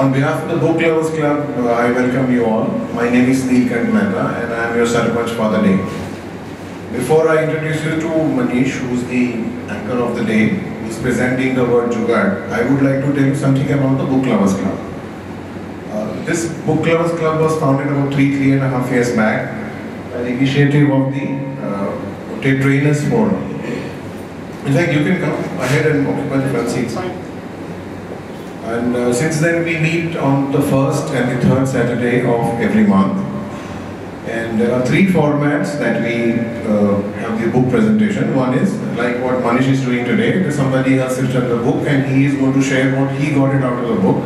On behalf of the Book Lovers Club, I welcome you all. My name is Neelkant Mehta and I am your Sarpanch for the day. Before I introduce you to Manish, who is the anchor of the day, who is presenting the word Jugaad, I would like to tell you something about the Book Lovers Club. This Book Lovers Club was founded about 3.5 years back by the initiative of the Trainers Forum. In fact, you can come ahead and occupy the front seats. And since then we meet on the first and the third Saturday of every month. And there are three formats that we have the book presentation. One is like what Manish is doing today. Somebody has written the book and he is going to share what he got it out of the book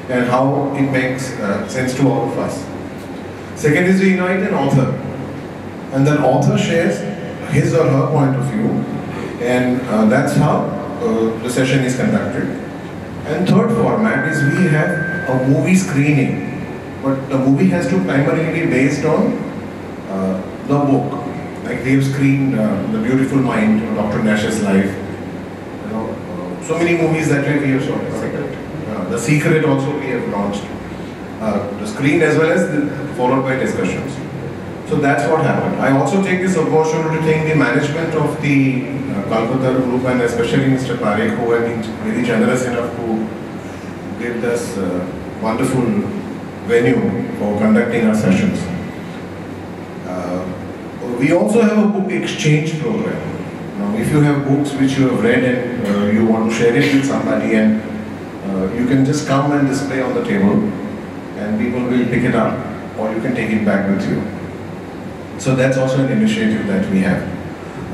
and how it makes sense to all of us. Second is we invite an author. And then author shares his or her point of view. And that's how the session is conducted. And third format is we have a movie screening, but the movie has to primarily be based on the book. Like we have screened The Beautiful Mind, Dr. Nash's life. You know, so many movies that way we have shot. The Secret also we have launched. The screen as well as followed by discussions. So that's what happened. I also take this opportunity to thank the management of the Calcutta group and especially Mr. Parekh, who have been very generous enough to give us a wonderful venue for conducting our sessions. We also have a book exchange program. Now, if you have books which you have read and you want to share it with somebody, and you can just come and display on the table and people will pick it up or you can take it back with you. So that's also an initiative that we have.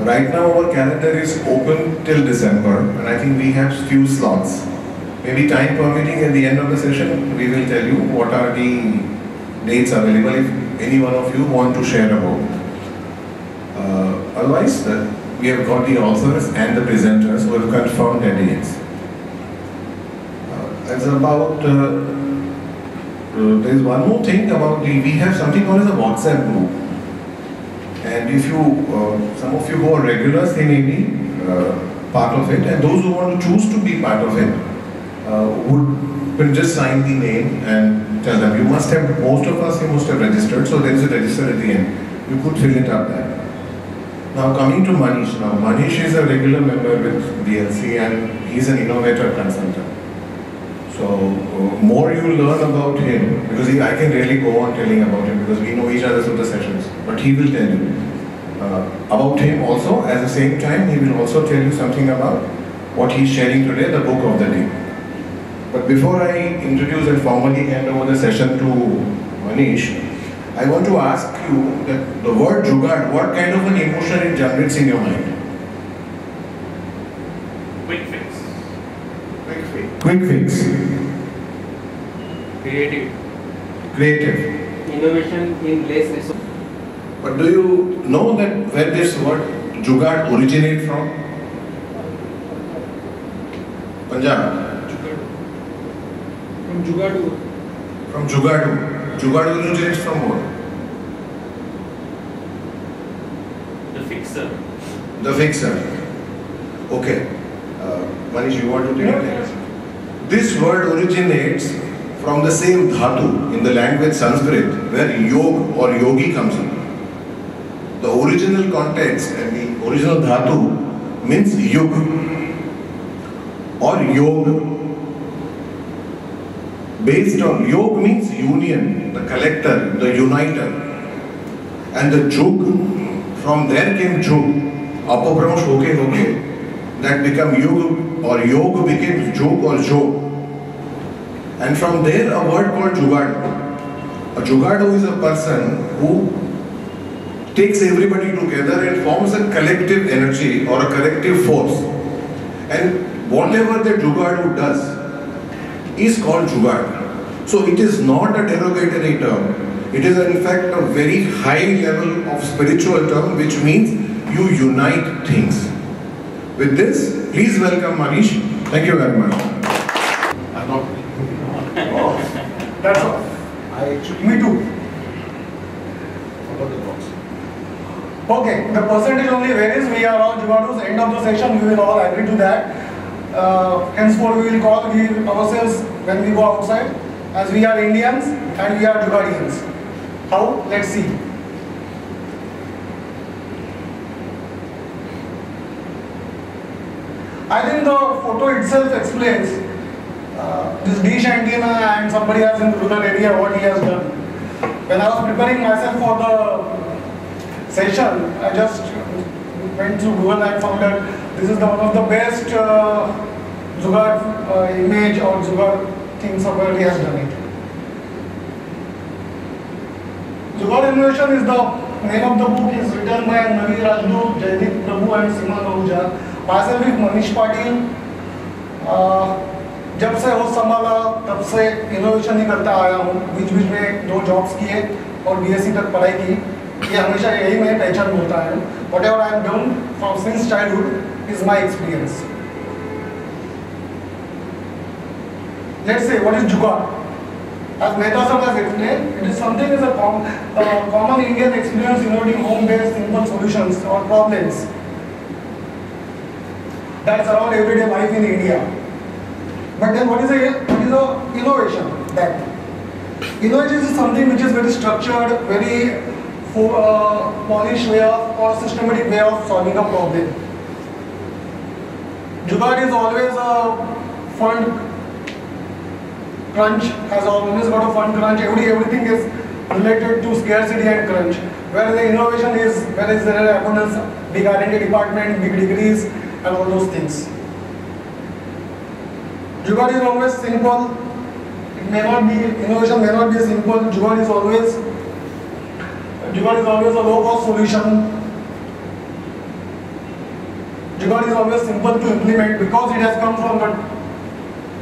Right now our calendar is open till December and I think we have few slots. Maybe time permitting at the end of the session we will tell you what are the dates available if any one of you want to share a book. Otherwise we have got the authors and the presenters who have confirmed their dates. As about there is one more thing about we have something called as a WhatsApp group. And if you, some of you who are regulars, they may be part of it, and those who want to choose to be part of it will just sign the name and tell them. You must have, most of us, you must have registered, so there is a register at the end. You could fill it up there. Now coming to Manish. Now Manish is a regular member with DLC and he's an innovator consultant. So more you learn about him, because I can really go on telling about him because we know each other through the sessions, but he will tell you about him also. At the same time, he will also tell you something about what he's sharing today, the book of the day. But before I introduce and formally hand over the session to Manish, I want to ask you that the word Jugaad, what kind of an emotion it generates in your mind? Quick fix. Quick fix. Quick fix. Creative. Creative. Innovation in less resources. But do you know that where this word Jugaad originates from? Punjab. From Jugaad. From Jugaad. Jugaad originates from what? The fixer. The fixer. Okay. Manish, you want to take it? This word originates from the same dhatu in the language Sanskrit where yog or yogi comes in. The original context and the original dhatu means yug or yog. Based on yog means union, the collector, the uniter. And the jug, from there came jug. Apabhransh hoke. That became yug or yog became jog or jog. And from there a word called Jugaad. A Jugaado is a person who takes everybody together and forms a collective energy or a collective force. And whatever the Jugaado does is called Jugaad. So it is not a derogatory term. It is in fact a very high level of spiritual term which means you unite things. With this, please welcome Manish. Thank you very much. I'm not. Oh, that's all. Me too. Forgot the box. Okay, the percentage only varies. We are all Jugaados. End of the section, we will all agree to that. Henceforth, we will call ourselves when we go outside. as we are Indians and we are Jugaadians. How? Let's see. I think the photo itself explains this dish antenna and somebody else in the rural area what he has done. When I was preparing myself for the session, I just went through Google and found that this is one of the best Jugaad image or Jugaad things somebody has done it. Jugaad Innovation is the name of the book, is written by Navi Rajdu, Jaideep Prabhu and Seema Ahuja. Myself is Manish Patil. जब से होश संभाला तब से innovation ही करता आया हूँ. बीच बीच में 2 जॉब्स किए और बीएससी तक पढ़ाई की. ये हमेशा यही मेरी पहचान होता है. Whatever I have done from since childhood is my experience. Let's say what is Jugaad? As Mehta sir has explained, it is something is a common Indian experience involving home-based simple solutions or problems that surround everyday life in India. But then what is a innovation? That innovation is something which is very structured, very polished way of or systematic way of solving a problem. Jugaad is always a fund crunch, has always got a fund crunch. Everything is related to scarcity and crunch. Where the innovation is, where is there abundance, big R&D department, big degrees, and all those things. Jugaad is always simple. It may not be, innovation may not be simple. Jugaad is always a low-cost solution. Jugaad is always simple to implement because it has come from the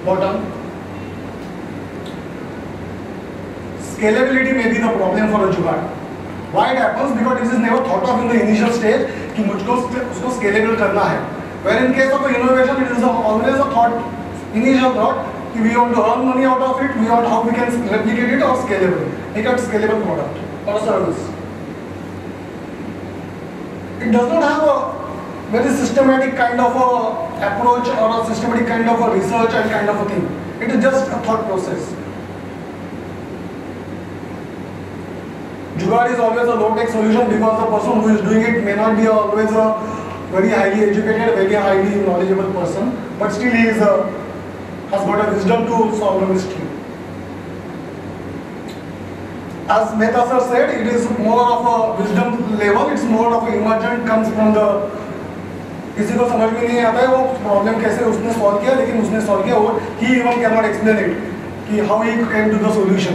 bottom. Scalability may be the problem for a Jugaad. Why it happens? Because this is never thought of in the initial stage कि मुझको उसको scalable करना है. Where in case of innovation, it is always a thought. Initial thought, we want to earn money out of it, we want how we can replicate it or scalable, make a scalable product or service. It does not have a very systematic kind of a approach or a systematic kind of a research and kind of a thing. It is just a thought process. Jugaad is always a low-tech solution because the person who is doing it may not be always a very highly educated, very highly knowledgeable person, but still he is has got a wisdom to solve the mystery. As Mehta sir said, it is more of a wisdom level, it's more of a emergent, comes from the किसी को समझ में नहीं आता है वो problem कैसे उसने सॉल्व किया, लेकिन उसने सॉल्व किया और he even cannot explain it कि how he came to the solution.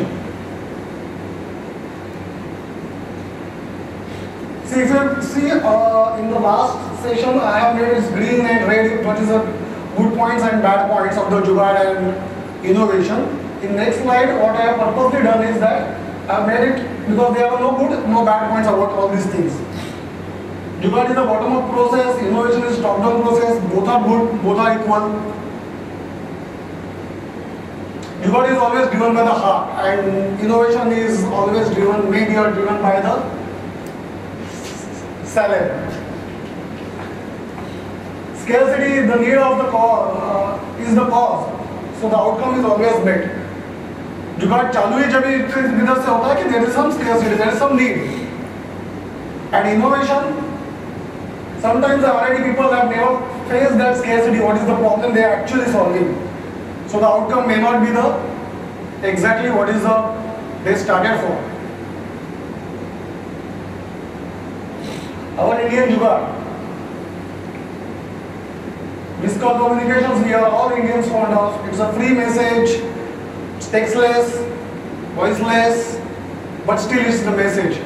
See, if you see in the last session I have made it green and red, what is the good points and bad points of the Jugaad and innovation. In next slide, what I have purposely done is that I have made it because there are no good, no bad points about all these things. Jugaad is a bottom-up process, innovation is top-down process, both are good, both are equal. Jugaad is always driven by the heart and innovation is always driven, maybe or driven by the salad. Scarcity, the need of the cause, is the cause, so the outcome is always met. Jugaad चालू ही जब इधर से होता है कि there is some scarcity, there is some need. And innovation, sometimes the R&D people have never faced that scarcity. What is the problem they are actually solving? So the outcome may not be the exactly what is the they started for. Our Indian Jugaad. Missed call communications, we are all Indians fond of. It's a free message, it's textless, voiceless, but still it's the message.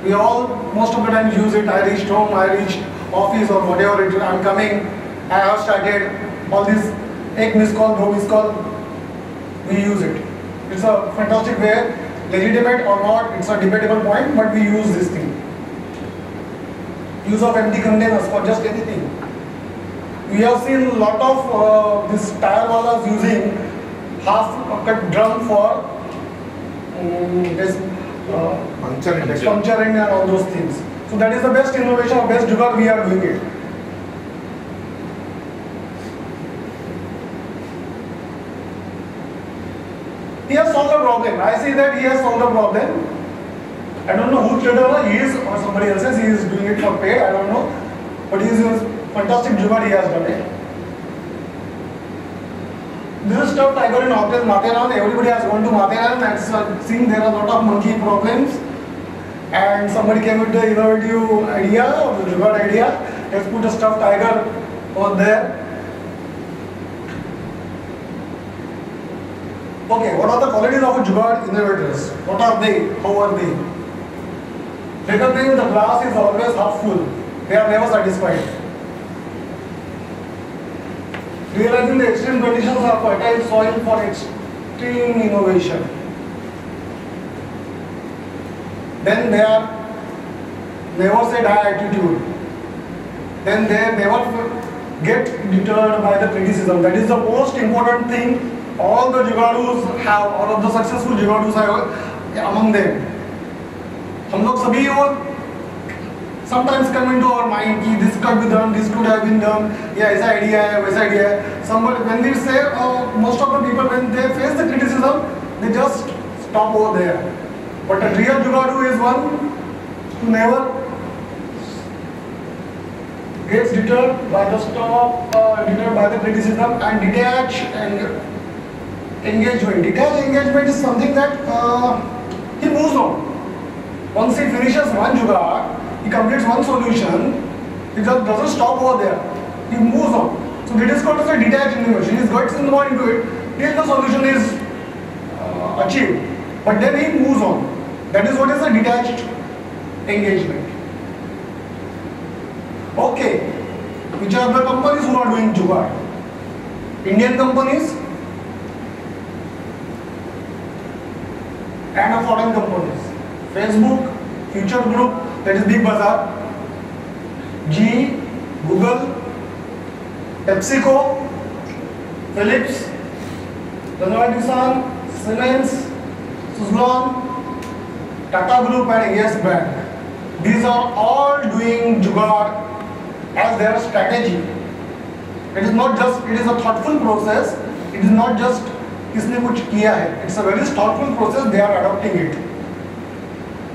We all, most of the time use it. I reached home, I reached office or whatever it is, I'm coming, I have started, all this, ek missed call, no missed call, we use it. It's a fantastic way, legitimate or not, it's a debatable point, but we use this thing. Use of empty containers for just anything. We have seen a lot of this tire wallahs using half-cut drum for this puncturing and all those things. So that is the best innovation or best Jugaad we are doing it. He has solved the problem. I see that he has solved the problem. I don't know who trader he is or somebody else is. He is doing it for paid. I don't know. But he is a fantastic jugaad. He has done it. This is stuff tiger in Matheran. Everybody has gone to Matheran and seen there are a lot of monkey problems. And somebody came with the innovative idea, or the jugaad idea. Let's put a stuffed tiger over there. Okay, what are the qualities of a jugaad innovators? What are they? How are they? Recognizing the glass is always half full. They are never satisfied. Realizing the extreme conditions are fertile soil for extreme innovation. Then they are never say die attitude. Then they never get deterred by the criticism. That is the most important thing all the jugaadus have, all of the successful jugaadus have among them. हम लोग सभी वो sometimes come into our mind कि this could be done, this could have been done, या ऐसा idea है, वैसा idea है. Somebody when we say most of the people when they face the criticism, they just stop over there. But a real jugaadu is one who never gets deterred by the deterred by the criticism and detach and engagement. Detached engagement is something that he moves on. Once he finishes one jugaad, he completes one solution, he just doesn't stop over there. He moves on. So that is called as a detached innovation. He gets involved into it till the solution is achieved. But then he moves on. That is what is a detached engagement. Okay. Which are the companies who are doing jugaad? Indian companies and foreign companies. Facebook, Future Group, that is Big Bazaar, GE, Google, PepsiCo, Philips, Nissan, Siemens, Suzlon, Tata Group and Yes Bank. These are all doing jugaad as their strategy. It is not just, it is a thoughtful process. It is not just किसने कुछ किया है. It's a very thoughtful process. They are adopting it.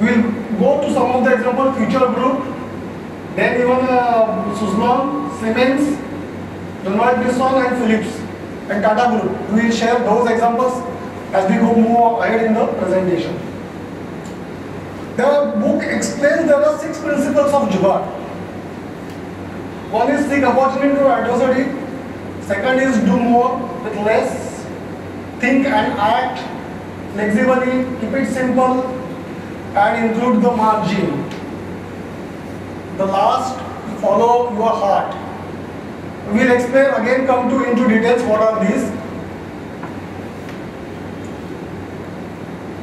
We will go to some of the example. Future Group, then even Suzlon, Siemens, Nissan and Philips and Tata Group. We will share those examples as we go more ahead in the presentation. The book explains there are 6 principles of jugaad. One is seek opportunity to adversity. Second is do more with less. Think and act flexibly. Keep it simple and include the margin. The last, follow your heart. We will explain again, come to into details what are these.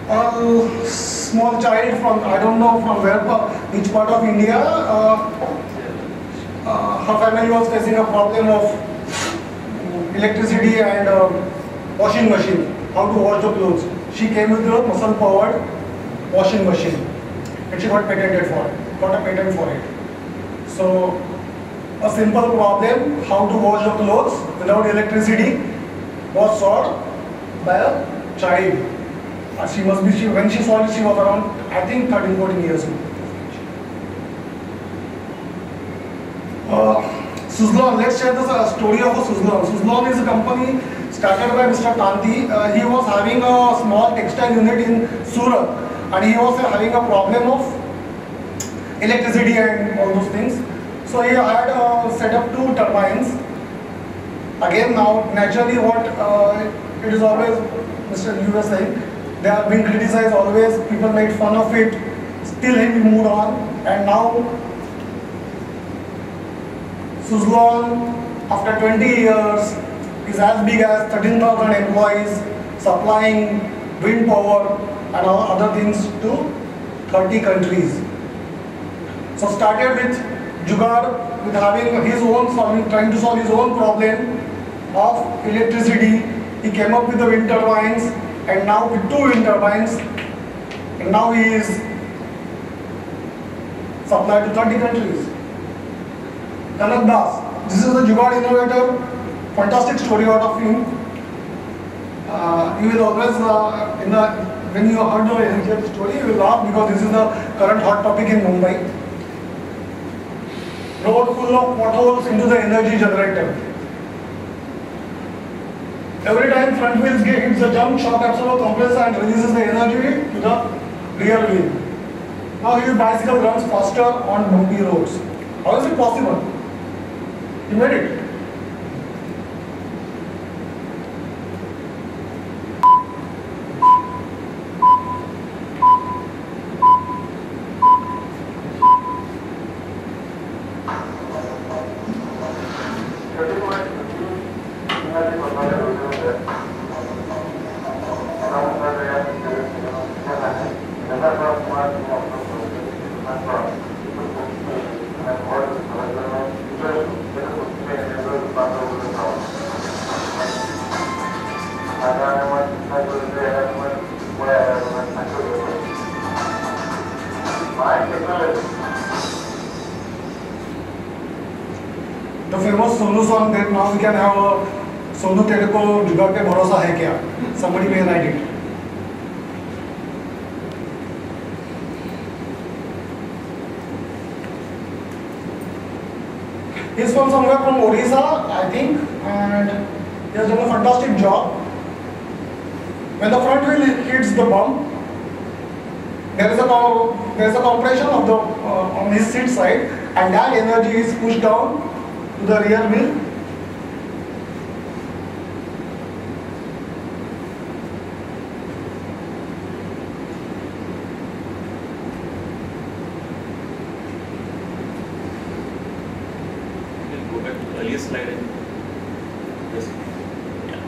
A small child from, I don't know from where, which part of India, her family was facing a problem of electricity and washing machine, how to wash the clothes. She came with a muscle powered washing machine and she got patented for it, got a patent for it. So a simple problem, how to wash the clothes without electricity, was solved by a child. She must be, when she solved it, she was around, I think 13-14 years old. Suzlon, let's share the story of Suzlon. Suzlon is a company started by Mr. Tanti. He was having a small textile unit in Surat and he was having a problem of electricity and all those things. So he had set up 2 turbines. Again now, naturally what it is always, Mr. Liu was saying, they are being criticized always, people made fun of it, still he moved on and now Suzlon after 20 years is as big as 13,000 employees supplying wind power and other things to 30 countries. So started with jugaad, with having his own, trying to solve his own problem of electricity. He came up with the wind turbines and now with 2 wind turbines and now he is supplied to 30 countries. Kanak Das, this is the jugaad innovator, fantastic story out of him. You will always, when you heard the energy story, you will laugh because this is the current hot topic in Mumbai. Road full of potholes into the energy generator. Every time front wheels hits the jump, shock absorber compressor and releases the energy to the rear wheel. Now his bicycle runs faster on bumpy roads. How is it possible? He made it. The famous Sonu song that now we can have a Sonu तेरे को जुगाड़ पे भरोसा है क्या? Somebody may write it. He's from somewhere from Odisha, I think, and he has done a fantastic job. When the front wheel hits the bump, there is a compression of the on his seat side, and that energy is pushed down to the rear wheel. You can go back to the earlier slide and just, yeah.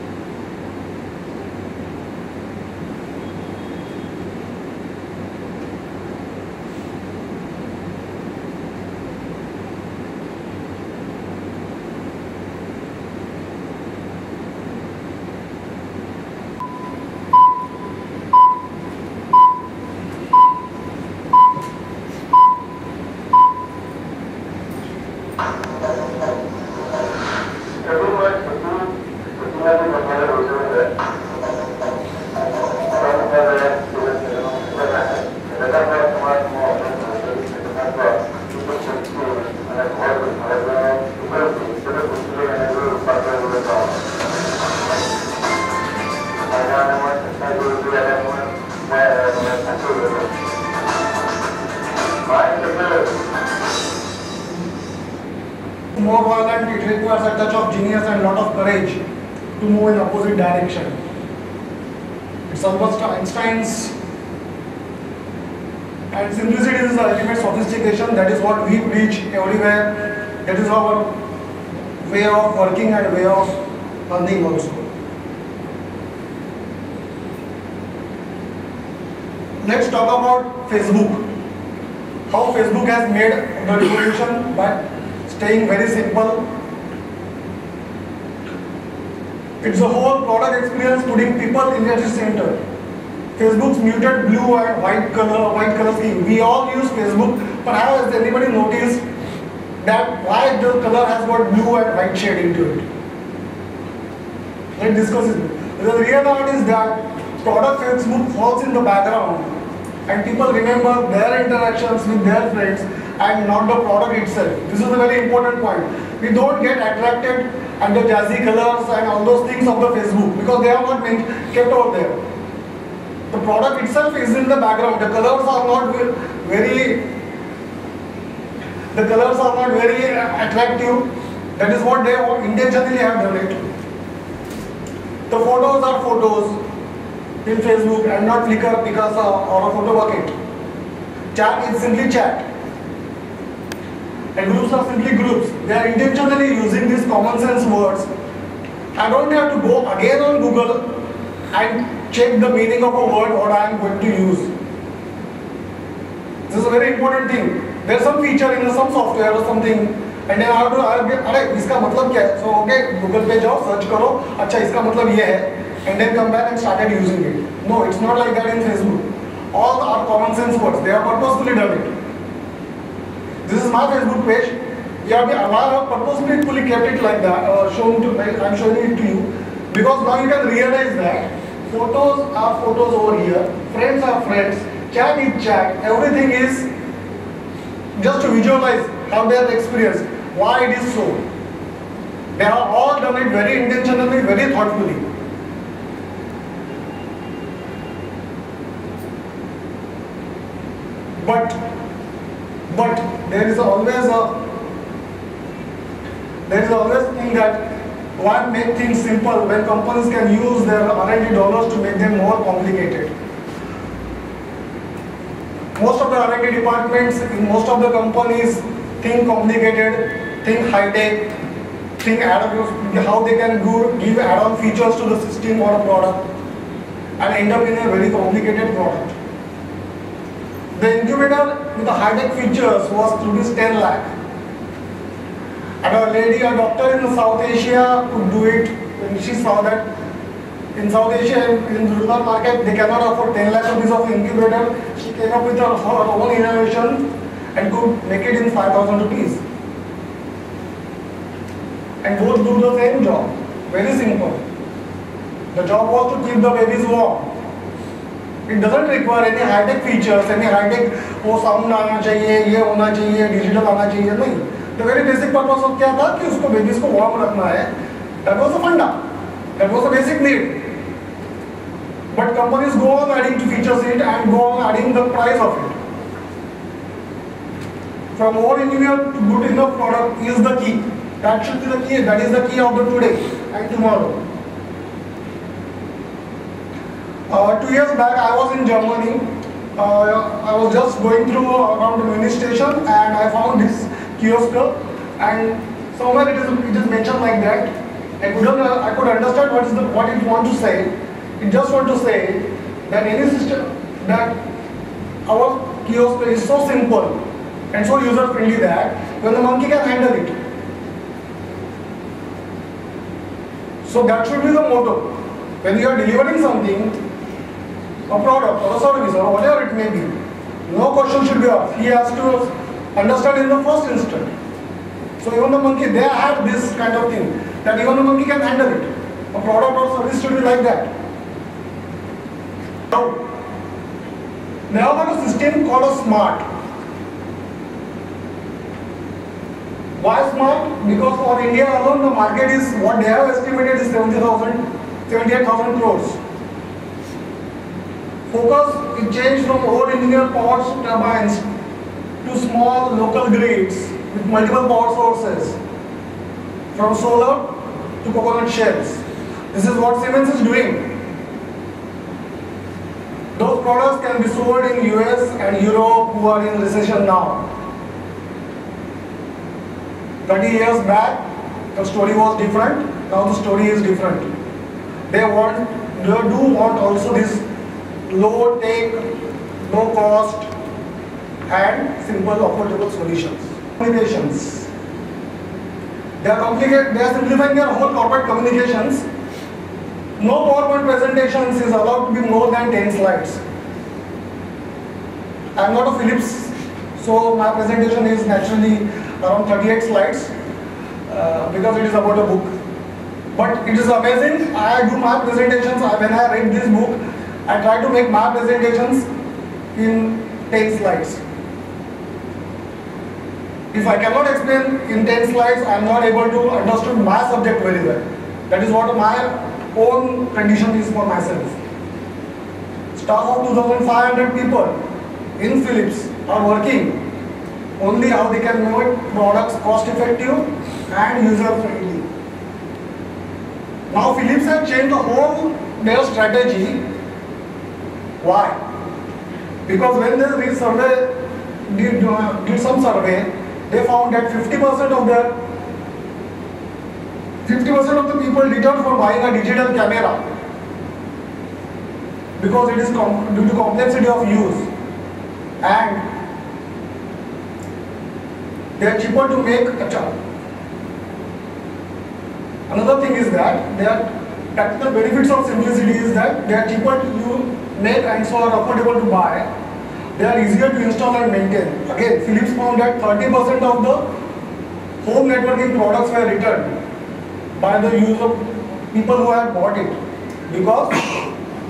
More violent, it requires a touch of genius and a lot of courage to move in opposite direction. It's Albert Einstein's, and simplicity is the ultimate sophistication. That is what we preach everywhere. That is our way of working and way of learning also. Let's talk about Facebook. How Facebook has made the revolution by staying very simple. It's a whole product experience putting people in the center. Facebook's muted blue and white color scheme. We all use Facebook, but has anybody noticed that why the color has got blue and white shade into it? Let's discuss it. The real part is that product Facebook falls in the background and people remember their interactions with their friends and not the product itself. This is a very important point. We don't get attracted at the jazzy colors and all those things of the Facebook because they are not kept over there. The product itself is in the background. The colors are not very attractive. That is what they intentionally have done it. The photos are photos in Facebook and not Flickr, Picasa or a photo bucket. Chat is simply chat. And groups are simply groups. They are intentionally using these common sense words. I don't have to go again on Google and check the meaning of a word what I am going to use. This is a very important thing. There is some feature in some software or something, and then I have to get, अरे इसका मतलब क्या है? So okay, Google पे जाओ, search करो, अच्छा इसका मतलब ये है, and then come back and started using it. No, it's not like that in Facebook. All are common sense words. They have purposefully done it. This is my Facebook page. I have purposefully kept it like that. I'm showing it to you because now you can realize that Photos are photos over here, friends are friends, chat is chat, everything is just to visualize how they have experienced, why it is so. They have all done it very intentionally, very thoughtfully. But there is always thing that why make things simple when companies can use their R&D dollars to make them more complicated. Most of the R&D departments in most of the companies think complicated, think high-tech, think how they can give add-on features to the system or a product and end up in a very complicated product. The incubator with the high-tech features was rupees 10 lakh. And a doctor in South Asia could do it when she saw that in South Asia, in the rural market, they cannot afford 10 lakh rupees of incubator. She came up with her own innovation and could make it in 5,000 rupees. And both do the same job. Very simple. The job was to keep the babies warm. It doesn't require any high-tech features, any high-tech, sound आना चाहिए, ये होना चाहिए, digital आना चाहिए, नहीं. The very basic purpose of क्या था कि उसको babies को warm रखना है. That was the funda. That was the basic need. But companies go on adding features in it and go on adding the price of it. From more engineered to good enough product is the key. That should be the key. That is the key of the today and tomorrow. 2 years back, I was in Germany. I was just going through around the mini station and I found this kiosk, and somewhere it is mentioned like that. I could understand what it want to say. It just want to say that any system, that our kiosk is so simple and so user friendly that when the monkey can handle it. So that should be the motto. When you are delivering something, a product or a service or whatever it may be, no question should be asked. He has to understand in the first instant. So even the monkey, they have this kind of thing, that even the monkey can handle it. A product or service should be like that. Now, they have got a system called a smart. Why smart? Because for India alone, the market is, what they have estimated is 78,000 crores. Focus, it changed from old engineered power turbines to small local grids with multiple power sources, from solar to coconut shells. This is what Siemens is doing. Those products can be sold in US and Europe, who are in recession now. 30 years back, the story was different. Now the story is different. They do want also this low tech, low cost, and simple, affordable solutions. Communications. They are simplifying their whole corporate communications. No PowerPoint presentations is allowed to be more than 10 slides. I am not a Philips, so my presentation is naturally around 38 slides because it is about a book. But it is amazing. I do my presentations, when I read this book, I try to make my presentations in 10 slides. If I cannot explain in 10 slides, I am not able to understand my subject very well. That is what my own condition is for myself. Staff of 2,500 people in Philips are working only how they can make products cost effective and user friendly. Now Philips has changed the whole their strategy. Why? Because when they did some survey, they found that 50% of the people returned for buying a digital camera because it is due to complexity of use, and they are cheaper to make a chart. Another thing is that practical benefits of simplicity is that they are cheaper to make and so are affordable to buy. They are easier to install and maintain. Again, Philips found that 30% of the home networking products were returned by the use of people who had bought it because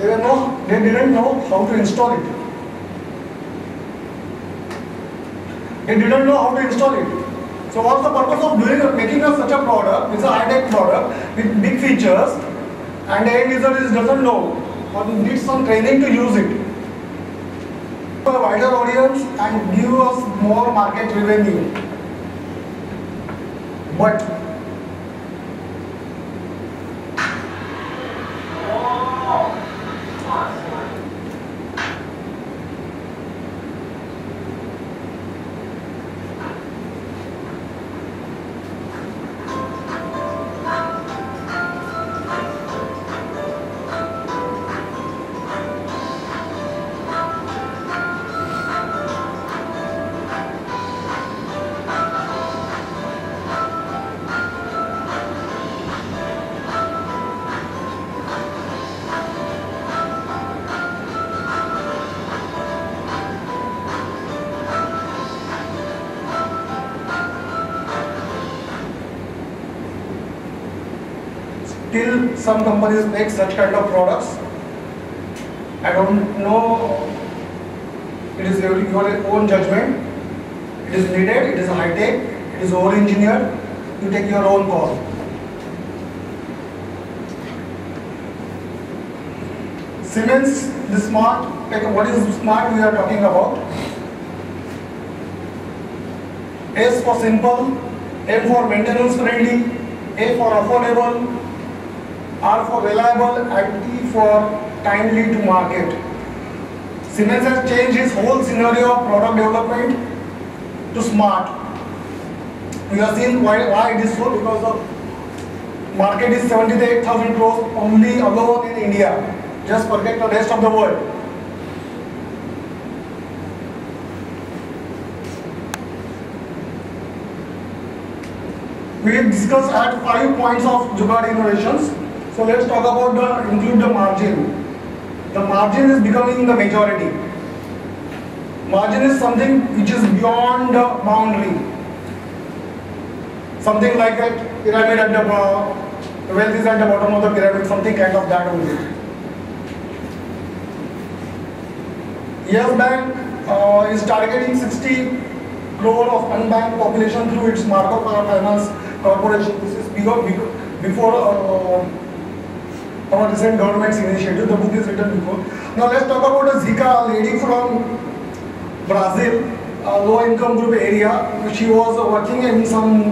They didn't know how to install it. They didn't know how to install it. So what's the purpose of making such a product? It's a high-tech product with big features, and the end user doesn't know or needs some training to use it. For a wider audience and give us more market revenue. But still some companies make such kind of products. I don't know, it is your own judgment. It is needed, it is high tech, it is over engineered. You take your own call. Siemens, the smart, what is smart we are talking about? S for simple, M for maintenance friendly, A for affordable, R for reliable, and T for timely to market. Siemens has changed its whole scenario of product development to smart. We have seen why it is so, because the market is 78,000 crores only alone in India. Just forget the rest of the world. We discussed at 5 points of Jugaad innovations. So let's talk about include the margin. The margin is becoming the majority. Margin is something which is beyond the boundary. Something like a pyramid at the wealth is at the bottom of the pyramid, something kind of that only. Yes Bank is targeting 60 crore of unbanked population through its microfinance corporation. This is before our recent government's initiative. The book is written before. Now let's talk about a Zika, a lady from Brazil, a low income group area. She was working in some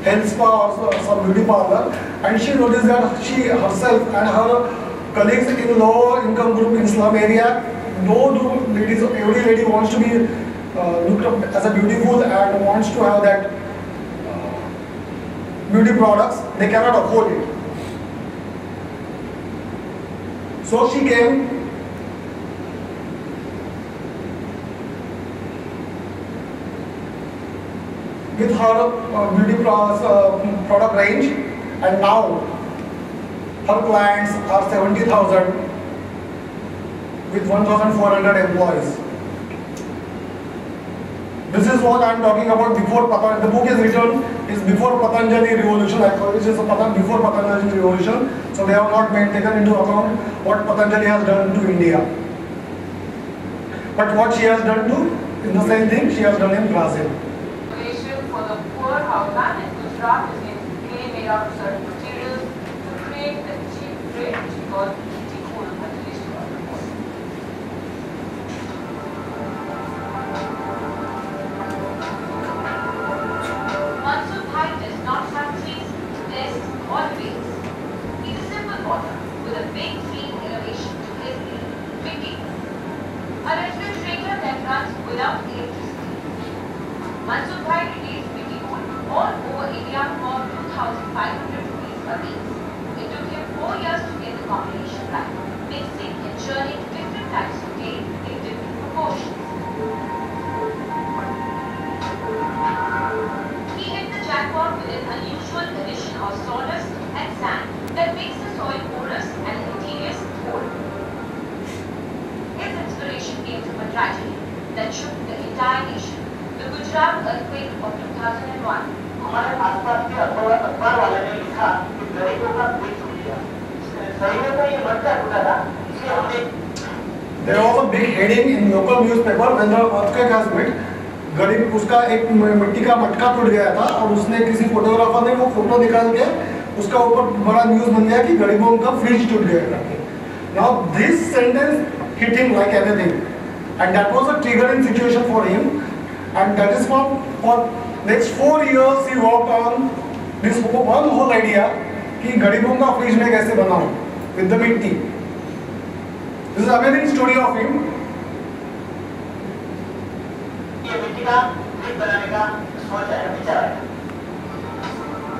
health spa or some beauty parlor, and she noticed that she herself and her colleagues in low income group in slum area, every lady wants to be looked up as a beautiful and wants to have that beauty products, they cannot afford it. So she came with her beauty product range, and now her clients are 70,000 with 1,400 employees. This is what I am talking about before Patanjali. The book is written is before Patanjali revolution. I call it is before Patanjali revolution. So they have not taken into account what Patanjali has done to India. But what she has done to, in the same thing she has done in Brazil. For the poor houseman in Gujarat is in clay made out of certain materials to create a cheap grade which is called cool at least for the poor. Monsoon High does not have trees, desks or trees. It's a simple water with a big clean innovation to his name, Mickey. A refrigerator that runs without electricity. Monsoon High released Mickey Gold all over India for 2,500 rupees a piece. It took him 4 years to get the combination right, mixing and churning different types of clay in different proportions. He hit the jackpot with an unusual addition of sawdust and sand that makes the soil porous and the materials cold. His inspiration came from a tragedy that shook the entire nation. The Gujarat earthquake of 2001. हमारे आसपास के अखबार वाले ने लिखा कि गरीबों का दिल टूट गया। There was a big heading in local newspaper when the earthquake has hit. गरीब उसका एक मिट्टी का मटका टूट गया था और उसने किसी फोटोग्राफर ने वो फोटो निकाल के उसका ऊपर बड़ा न्यूज बन गया कि गरीबों का फ्रिज टूट गया। Now this sentence hit him like anything, and that was a triggering situation for him, and that is for next 4 years he worked on this one whole idea कि गरीबों का फ्रिज में कैसे बनाऊं with the मिट्टी। This is amazing story of him.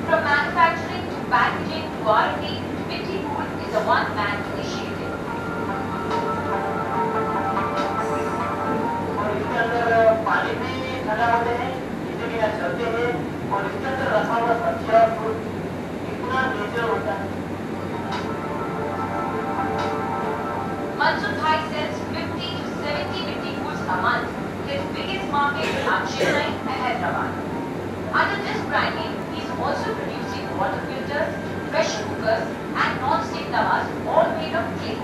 From manufacturing to packaging to R&D, Mitti Pool is a one-man initiative. और इसके अंदर पानी भी भरा होते हैं, इसे भी चलते हैं और इसके अंदर रखा हुआ सब्जियां फ्रूट इतना नेचुरल होता है। Mansukh Bhai sells 50 to 70 Mitti Pools a month. His biggest markets are Chennai and Hyderabad. Under this brand name, he is also producing water filters, pressure cookers, and non-stick tawas, all made of clay.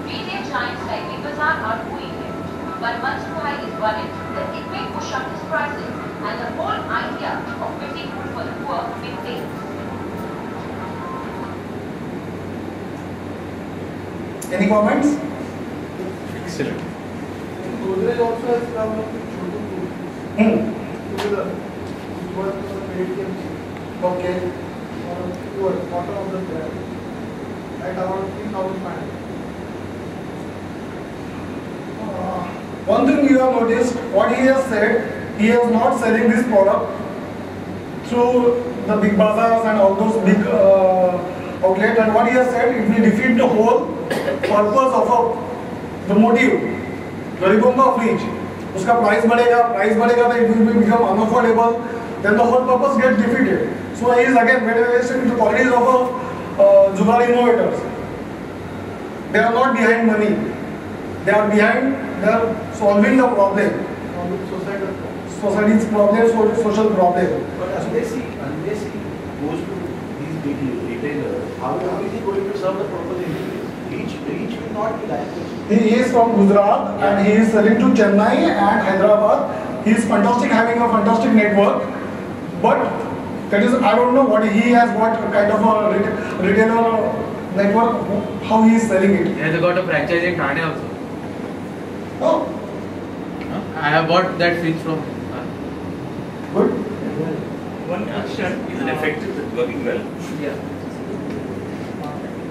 Retail giants like Big Bazaar are owing him, but Mansukh Bhai is worried that it may push up his prices, and the whole idea of Mitti Pool for the poor may fail. Any comments? Excellent. Godrej also has come up with Chotu Pool together. It was made in Okay. pure bottom of the brand at around 3,500. One thing you have noticed, what he has said, he is not selling this product through the big bazaars and all those big outlets. And what he has said, it will defeat the whole purpose of the motive. गरीबों का fridge, उसका price बढ़ेगा तो it will become unaffordable. Then the whole purpose gets defeated. So he is again manifesting the qualities of Jugaad innovators. They are not behind money. They are solving the problem. Society's problem, social problem. But unless he goes to these big retailers, how is he going to serve the purpose in reach will not be like this. He is from Gujarat and he is selling to Chennai and Hyderabad. He is fantastic, having a fantastic network. But that is, I don't know what he has, what kind of a retailer network, how he is selling it. He has got a franchise in Thane also. Oh, I have bought that fridge from. good. One question. Is it effective? Is it working well? Yeah.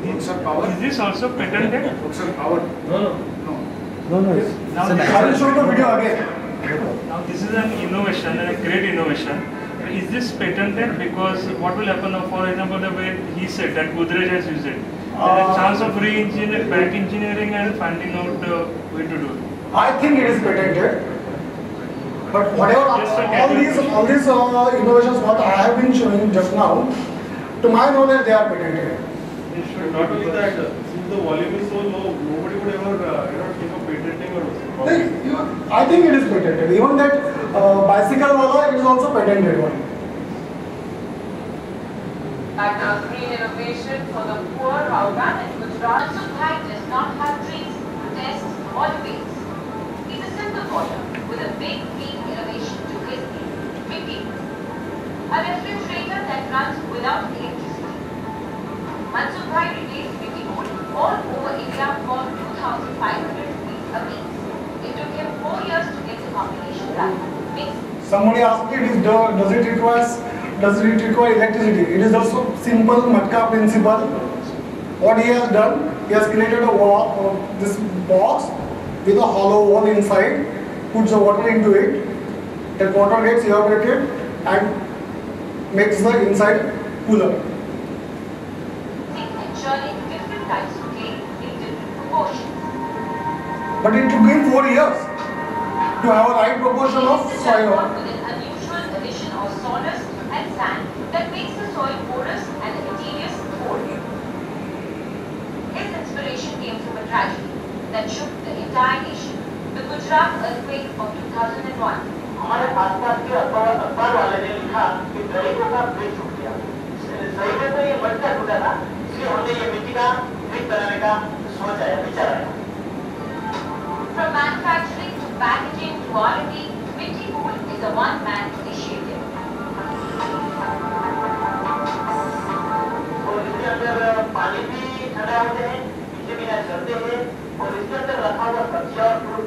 Is this also patented? No. Now, I will show you the video again. now this is an innovation and a great innovation. Is this patented? Because what will happen now, for example, the way he said that Godrej has used it. There is a chance of back engineering and finding out the way to do it. I think it is patented. But whatever, Just a all these innovations what I have been showing just now, to my knowledge they are patented. Not only that, since the volume is so low, nobody would ever think of patenting or I think it is patented. Even that bicycle wala is also patented one. Like green innovation for the poor, Raugan and Gujarat. Mansukh Bhai does not have trees, desks or debates. He's a simple voter with a big green innovation to his name, Mitti Pool, a refrigerator that runs without electricity. Mansukh Bhai retails Mitti Pool all over India for 2,500 rupees a piece. It took him 4 years to get the combination right. Mix. Somebody asked me, does it require electricity? It is also simple matka principle. What he has done, he has created this box with a hollow wall inside, puts the water into it, that water gets evaporated and makes the inside cooler. And churning different types of clay in different proportions. But it took him 4 years to have a right proportion of soil. With an unusual addition of sawdust and sand that makes the soil porous and the materials cold. His inspiration came from a tragedy that shook the entire nation, the Gujarat earthquake of 2001. हमारे आसपास के अखबार वाले ने लिखा कि गरीबों का फ्रिज टूट गया। सही में तो ये मटका टूटा था, इसलिए हमने ये मिट्टी का ब्रिक बनाने का सोच आया, विचार आया। From manufacturing to packaging to R&D, Mitti Pool is a one-man initiative. और इसके अंदर पानी भी ठंडा होते हैं, इसके बिना चलते हैं, और इसके अंदर रखा हुआ सब्जी और फ्रूट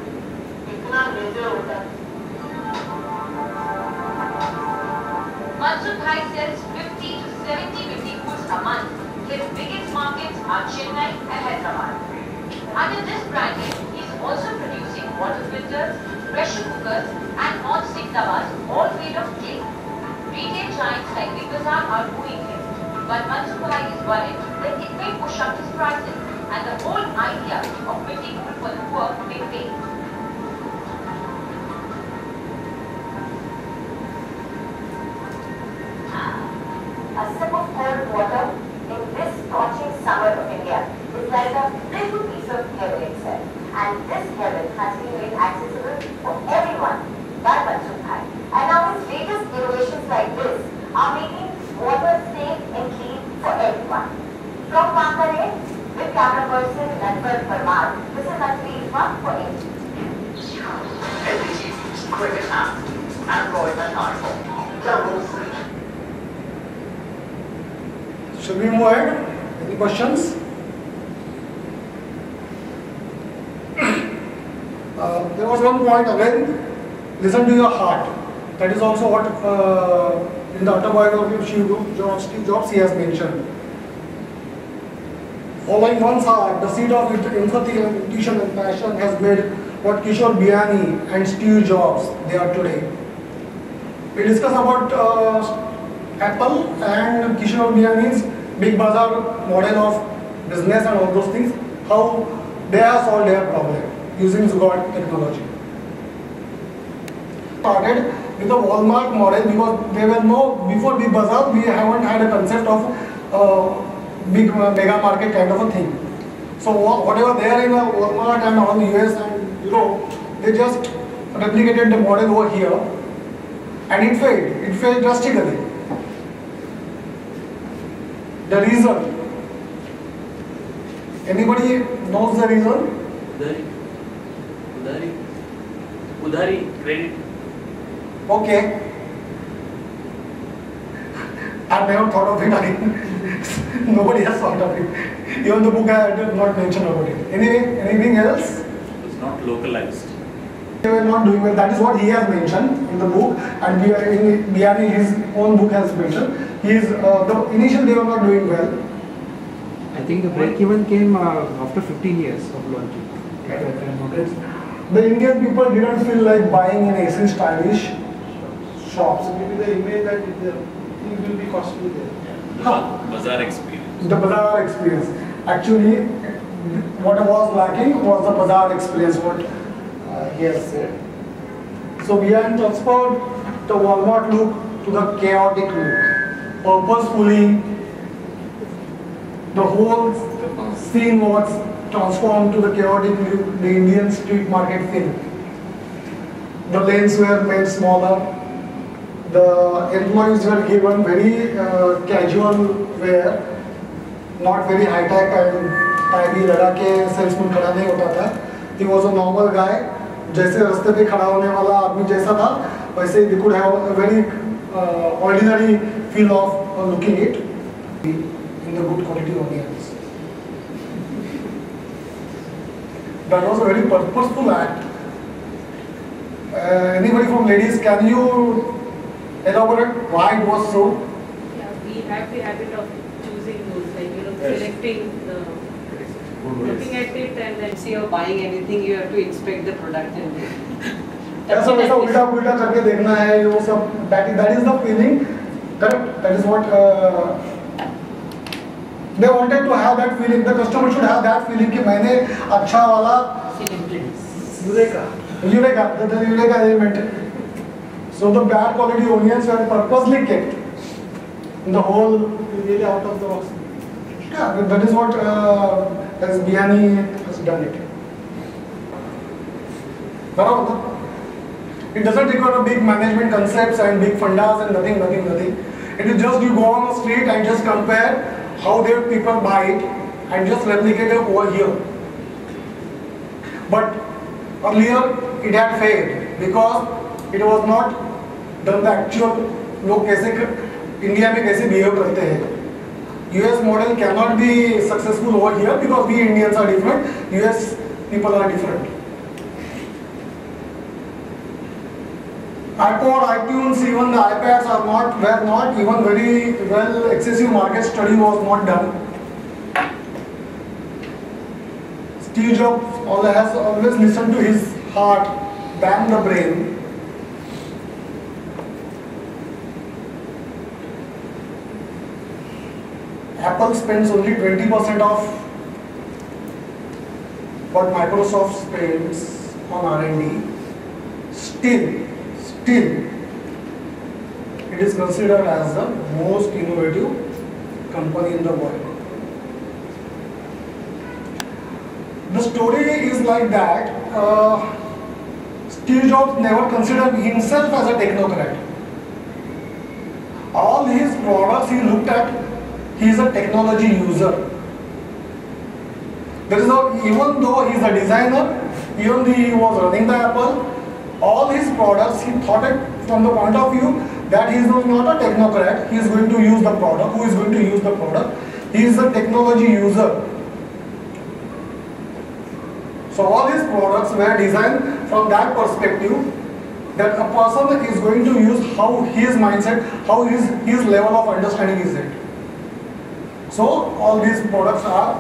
इतना नेचुरल होता है। Mansukh Bhai sells 50 to 70 Mitti Pools a month. His biggest markets are Chennai and Hyderabad. Under this branding, he is also producing water filters, pressure cookers and non-stick tawas, all made of clay. Retail giants like Big Bazaar are wooing him, but Mansukh Bhai is worried that it may push up his prices and the whole idea of Mitti Pool for the poor may fail. A sip of cold water in this scorching summer of India is like a little piece of heaven itself. And this heaven has been made accessible for everyone by Mansukh Bhai. And now his latest innovations like this are making water safe and clean for everyone. From Wankare, with camera person Nanval Parmar, this is Natri Isma for it. Every is quick as app, Android and iPhone. Download free. Should we move ahead? Any questions? There was one point again, listen to your heart. That is also what in the autobiography of Steve Jobs he has mentioned. Following one's heart, the seed of empathy and intuition and passion has made what Kishore Biani and Steve Jobs they are today. We discuss about Apple and Kishore Biani's Big Bazaar model of business and all those things, how they have solved their problem using Jugaad technology. Started with the Walmart model because there were no, before Big Bazaar, we haven't had a concept of big mega market kind of a thing. So whatever there in the Walmart and all US and Europe, they just replicated the model over here and it failed drastically. The reason, anybody knows the reason? Udhari, credit. Okay. I've never thought of it again. Nobody has thought of it. Even the book I did not mention about it. Anyway, anything else? It's not localized. They were not doing well. That is what he has mentioned in the book, and Biani, his own book has mentioned. Initially they were not doing well. I think the break-even came after 15 years of launching. The Indian people didn't feel like buying in AC stylish shops. Maybe the image that it will be costly there. Bazaar experience. The bazaar experience. Actually, what was lacking was the bazaar experience, what he has said. So we have transferred the Walmart look to the chaotic look. Purposefully, the whole scene was transformed to the chaotic look, the Indian street market feel. The lanes were made smaller. The employees were given very casual wear, not very high tech and tie लगा के salesman खड़ा नहीं होता था. He was a normal guy. जैसे रास्ते पे खड़ा होने वाला आदमी जैसा था, वैसे they could have a very ordinary feel of looking it in the good quality audience. That was a very purposeful act. Anybody from ladies, can you elaborate why it was so? Yeah, we have the habit of choosing those, like, selecting the, looking at it and then see you're buying anything, you have to inspect the product and ऐसा वैसा उल्टा पुल्टा करके देखना है, वो सब that is the feeling, correct? That is what they wanted to have that feeling. The customer should have that feeling कि मैंने अच्छा वाला Eureka element. So the bad quality onions were purposely kept in the whole, really out of the box. Yeah, that is what as Biani has done it. It doesn't require a big management concepts and big fundas and nothing. It is just you go on the street and just compare how their people buy it and just replicate it over here. But earlier it had failed because it was not done the actual लोग कैसे India में कैसे behave करते हैं. US model cannot be successful over here because we Indians are different, US people are different. iPod, iTunes, even the iPads were not even very well. Excessive market study was not done. Steve Jobs has always listened to his heart, bang the brain. Apple spends only 20% of what Microsoft spends on R&D. Still, it is considered as the most innovative company in the world. The story is like that. Steve Jobs never considered himself as a technocrat. All his products he looked at, he is a technology user. Even though he is a designer, even though he was running the Apple, all his products he thought it from the point of view that he is not a technocrat, he is going to use the product. Who is going to use the product? He is a technology user. So all his products were designed from that perspective, that a person is going to use how his mindset, how his level of understanding is it. So all these products are.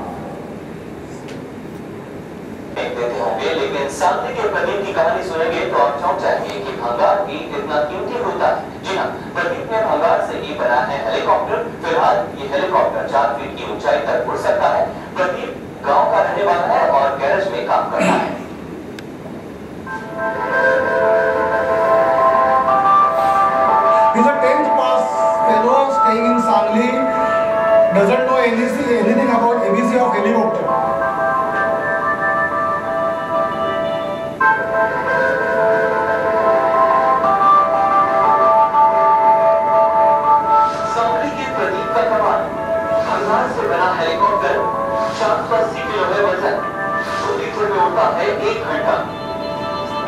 लेकिन शांति के प्रदीप की कहानी सुनेंगे तो आप चौंक जाएंगे कि भंगार भी इतना कीमती होता है. जी हाँ, प्रदीप ने भंगार से ही बना है हेलीकॉप्टर. फिलहाल ये हेलीकॉप्टर 4 फीट की ऊंचाई तक उड़ सकता है. प्रदीप गांव का रहने वाला है और गैरेज में काम करता है. He's a 10th pass fellow staying in Sangli, doesn't know anything about ABC of helicopter. Sangli के प्रदीप का कमाल, भंगार से बना हेलीकॉप्टर 480 किलो है वजन, उड़ीसा में उड़ता है 1 घंटा.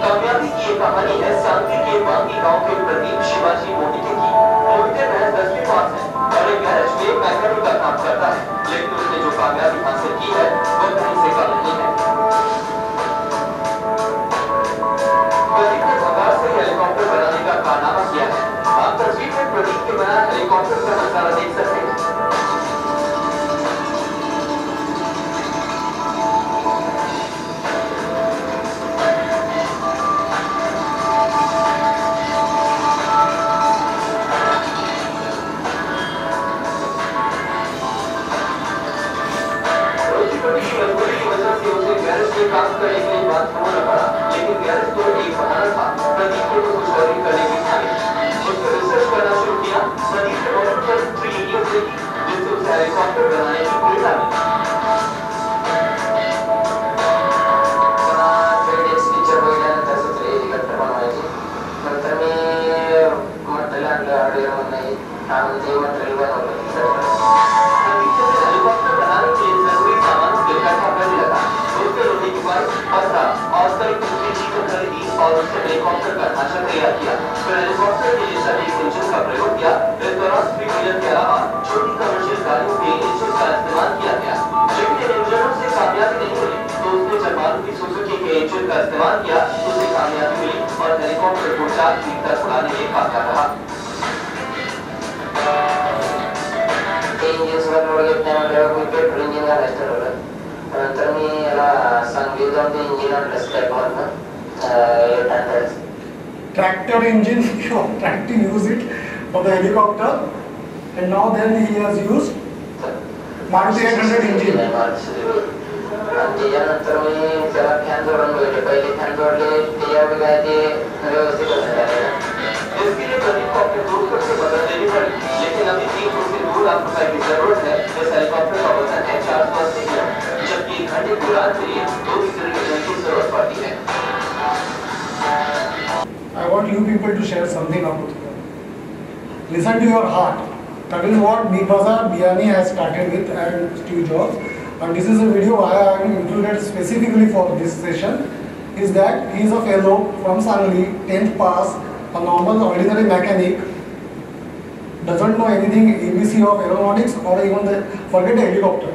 कामयाबी की ये कहानी है सांगली के बांगी गांव के प्रदीप शिवाजी मोहिते की. मोहिते महज 10वीं पास है और एक गैरेज में मैकेनिक का काम करता है, लेकिन उसने जो कामयाबी हासिल की है वो कहीं से कम नहीं है. प्रदीप ने भंगार से हेलीकॉप्टर बनाने का कारनामा किया है. आप तस्वीर में प्रदीप के बना हेलीकॉप्टर का नजारा देख सकते हैं. काम करने के लिए बात होना पड़ा, लेकिन गैरेज तो एक बहाना था. प्रदीप को कुछ और ही करने की था. उसने रिसर्च करना शुरू किया. प्रदीप ने बहुत पर 3 वीडियोस देखी जिससे उसे हेलीकॉप्टर बनाने की प्रेरणा मिली. पिक्चर बघितल्यानंतर सुचले हेलिकॉप्टर बनवायचे. नंतर मी मटेरियल आणलं, हार्डवेअर नाही आणि ते मटेरियल बनवलं. प्रदीप ने हेलीकॉप्टर बनाने के लिए जरूरी सामान इकट्ठा करने लगा. और कई दूसरी चीजें खरीदी और उससे हेलीकॉप्टर का ढांचा तैयार किया. फिर हेलीकॉप्टर के लिए सभी इंजन का प्रयोग किया. इस दौरान 3 व्हीलर के अलावा छोटी कमर्शियल गाड़ियों के इंजन का इस्तेमाल किया गया. लेकिन इन इंजनों से कामयाबी नहीं मिली, तो उसने जब मारुति सुजुकी के इंजन का इस्तेमाल किया तो उसे कामयाबी मिली और हेलीकॉप्टर को 4 फीट तक उड़ाने में कामयाब रहा. पेट्रोल इंजन का रेस्टर हो रहा. नंतर मी याला सांगली जाऊन ते इंजिन आणलं स्टेपवरनं. Tractor engine, he was trying to use it for the helicopter, and now then he has used Maruti 800 engine. त्याच्यानंतर मी त्याला फॅन जोडून बघितले. पहिले फॅन जोडले, त्याच्यावर काय ते व्यवस्थित होतं. इसके लिए प्रदीप को अपने दोस्तों से मदद लेनी पड़ी, लेकिन अभी 3 से 2 लाख रुपए की जरूरत है. इस हेलीकॉप्टर का वजन है 480 किलो, जबकि 1 घंटे की उड़ान के लिए 2 लीटर ईंधन की जरूरत पड़ती है. I want you people to share something about it. Listen to your heart. That is what Big Bazaar Biani has started with and Steve Jobs. And this is a video I have included specifically for this session. Is that he is a fellow from Sangli, 10th pass, a normal ordinary mechanic, doesn't know anything ABC of aeronautics or even forget the helicopter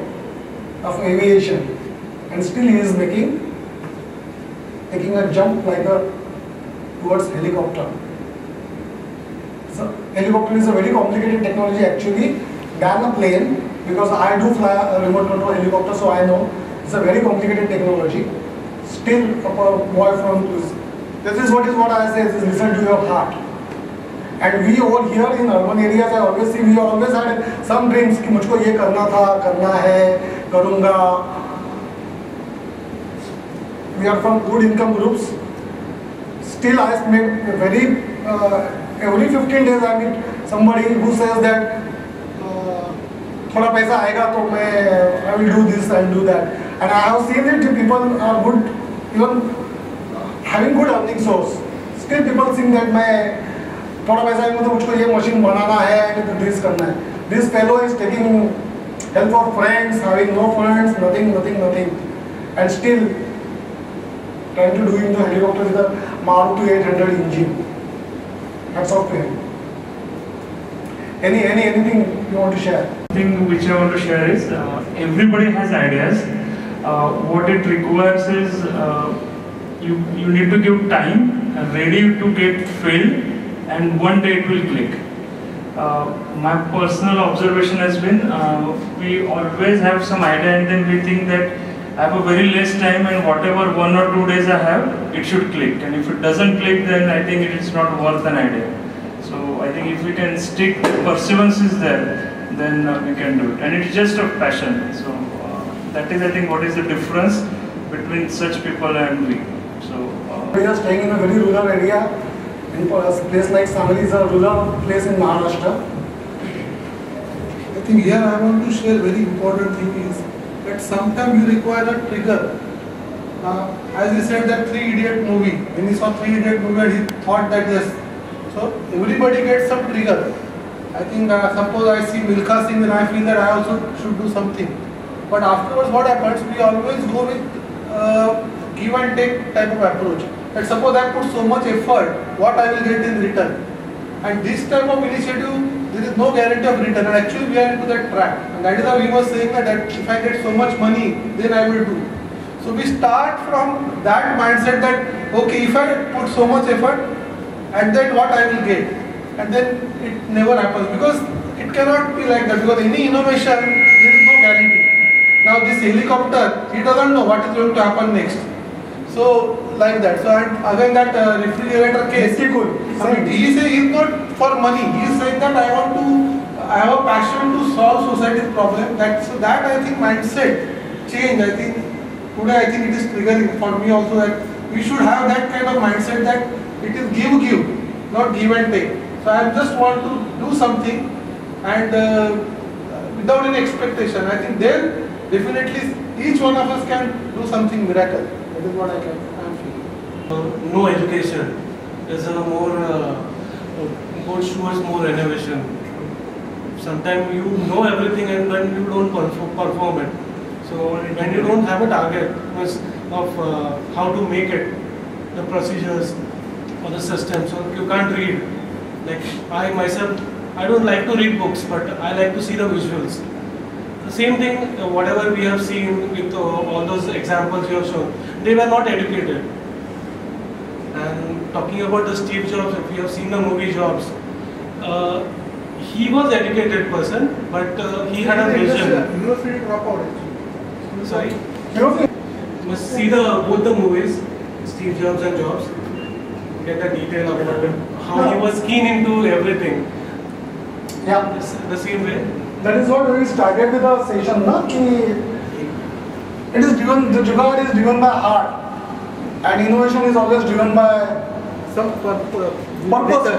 of aviation, and still he is taking a jump like towards helicopter. So helicopter is a very complicated technology actually than a plane, because I do fly a remote control helicopter, so I know it's a very complicated technology. Still a boy from this is what I say is listen to your heart. And we over here in urban areas, I always see we always had some dreams कि मुझको ये करना था, करना है, करूँगा. We are from good income groups. Still I make very every 15 days I meet somebody who says that थोड़ा पैसा आएगा तो मैं I will do this and do that. And I have seen it. People are good, even having good earning source. Still people think that मैं थोड़ा पैसा आएगा तो मुझको ये मशीन बनाना है and this करना है. This fellow is taking help of friends, having no funds, nothing, and still trying to do in the helicopter with a Maruti 800 engine. Hats off to him. Anything you want to share? Thing which I want to share is everybody has ideas. What it requires is you need to give time, ready to get filled, and one day it will click. My personal observation has been we always have some idea and then we think that I have a very less time and whatever 1 or 2 days I have, it should click. And if it doesn't click, then I think it is not worth an idea. So I think if we can stick, perseverance is there, then we can do it. And it's just a passion. So that is, I think, what is the difference between such people and we. So we are staying in a very rural area. In a place like Sangli is a rural place in Maharashtra. I think here I want to share very important thing is that sometimes you require a trigger. As he said that 3 Idiot movie, when he saw 3 Idiot movie and he thought that yes, so everybody gets some trigger. I think suppose I see Milkha Singh and I feel that I also should do something. But afterwards what happens, we always go with give and take type of approach. That suppose I put so much effort, what I will get in return. And this type of initiative, there is no guarantee of return. And actually we are into that trap. And that is how we were saying that if I get so much money, then I will do. So we start from that mindset that, okay, if I put so much effort, and then what I will get. And then it never happens. Because it cannot be like that. Because any innovation, there is no guarantee. Now this helicopter, he doesn't know what is going to happen next. So like that. So and again that refrigerator case, he says he is not for money. He is saying that I have a passion to solve society's problem. So that I think mindset change. I think today I think it is triggering for me also that we should have that kind of mindset that it is give, not give and take. So I just want to do something and without any expectation. I think then definitely each one of us can do something miracle. That is what I am feeling. No education is a more goes towards more innovation. Sometimes you know everything and then you don't perform it. So when you don't have a target of how to make it, the procedures or the system, so you can't read. Like I myself, I don't like to read books, but I like to see the visuals. The same thing, whatever we have seen with all those examples you have shown, they were not educated. And talking about the Steve Jobs, if you have seen the movie Jobs, he was educated person, but he had a vision. University dropout. Sorry? You must see both the movies, Steve Jobs and Jobs. Get the detail about it, how he was keen into everything. Yeah. The same way. That is what we started with our session, na? It is driven, the Jugaad is driven by heart, and innovation is always driven by some purpose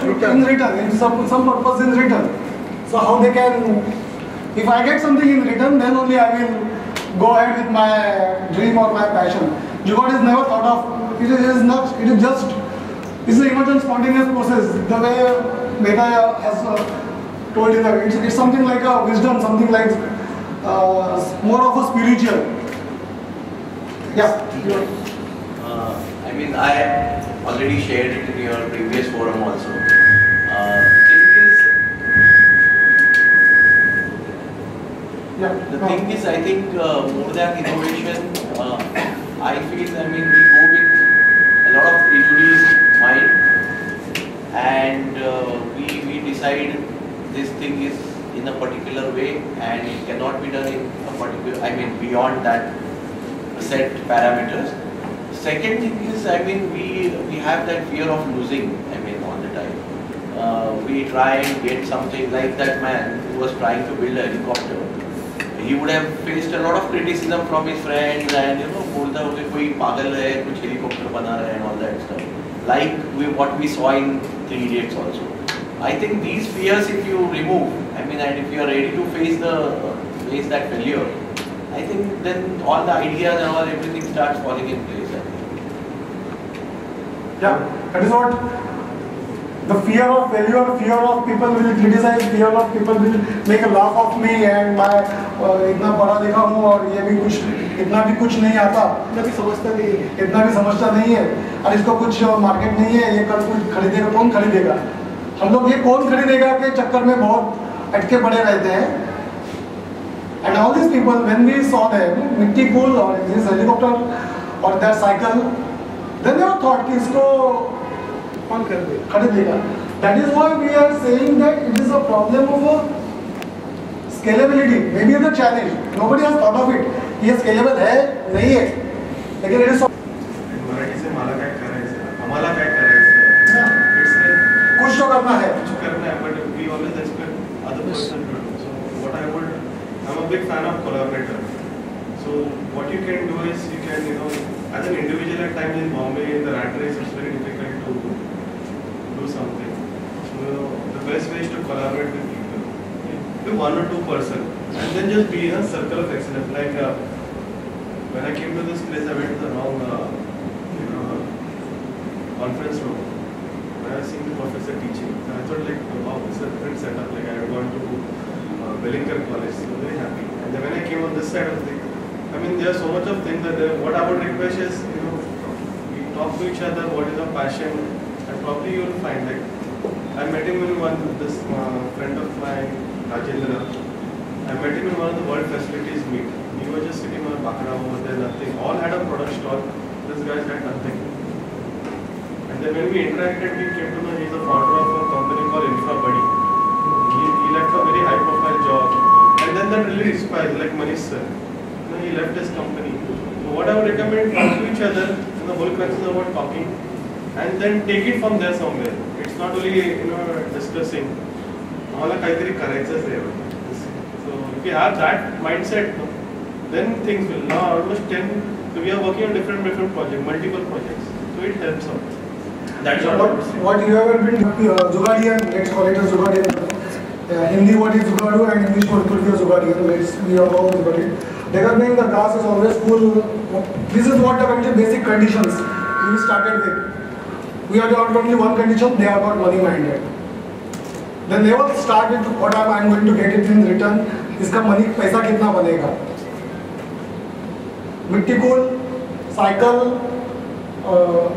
in return, some purpose in return. So how they can, if I get something in return, then only I will go ahead with my dream or my passion. Jugaad is never thought of, it is not, it is just, it's an emergent spontaneous process. The way Mehta has told in the it's something like a wisdom, something like more of a spiritual. Yeah. I mean, I already shared it in your previous forum also. The thing is, I think more than innovation, I feel, I mean, we go with a lot of prejudice mind, and we decide this thing is in a particular way, and it cannot be done in a particular, I mean, beyond that set parameters. Second thing is, I mean, we have that fear of losing, I mean, all the time. We try and get something like that man who was trying to build a helicopter. He would have faced a lot of criticism from his friends, and बोलता होगा कोई पागल है, कुछ helicopter बना रहा है and all that stuff. Like what we saw in 3 Idiots also. I think these fears, if you remove, I mean, and if you are ready to face that failure, I think then all the ideas and all everything starts falling in place. I think. Yeah, that is what. The fear of failure, fear of people will criticize, fear of people will make a laugh of me and मैं इतना पढ़ा लिखा हूँ और ये भी कुछ इतना भी कुछ नहीं आता, इतना भी समझता नहीं है और इसको कुछ मार्केट नहीं है, ये कल कुछ खरीदेगा, कौन खरीदेगा? हम लोग ये कौन खरीदेगा के चक्कर में बहुत अटके पड़े रहते हैं. And all these people, when we saw them, मिट्टी पुल और this helicopter or that cycle, then they thought कि इसको खरीदेगा. That is why we are saying that it is a problem of a scalability. Maybe the challenge. Nobody has thought of it. ये scalable है नहीं है. लेकिन it is. Marathi से मला काय करायचं, आम्हाला काय करायचं. It's like कुछ तो करना है. कुछ करना है, but we always expect other person to do. So what I'm a big fan of collaborator. So what you can do is you can, as an individual at times in Bombay, in the rat race, it's very difficult to do something. So the best way is to collaborate with people. Be 1 or 2 person, and then just be in a circle of excellence. Like when I came to this place, I went to the wrong conference room. When I seen the professor teaching, and I thought like, wow, this is a different setup. Like I had gone to Wellington College, so very happy. And then when I came on this side of things, I mean, there's so much of things that what I would request is, we talk to each other, what is our passion, and probably you will find, like, I met him in this friend of mine, Rajendra. I met him in one of the World Facilities meet. He was just sitting on a bakra over there, nothing. All had a product stall. This guy had nothing. And then when we interacted, we came to know he's the founder of a company called InfraBuddy. He left a very high-profile job, and then that really inspired, like Manish sir. He left his company. So what I would recommend, talk to each other, the whole concern about talking, and then take it from there somewhere. It's not only discussing. So if you have that mindset, then things will. Now almost 10. So we are working on different projects, multiple projects. So it helps out. That's what you have been Jugaadian. Let's call it a Jugaadian. Hindi word is Jugaadu and English word could be a Jugaadian. We are all Jugaadian. Recognize the grass is always full. This is what the basic conditions we started with. We are not only one condition, they are about money minded. Then they will start with what I am going to get it in return. इसका money पैसा कितना बनेगा? मिट्टी पुल, cycle,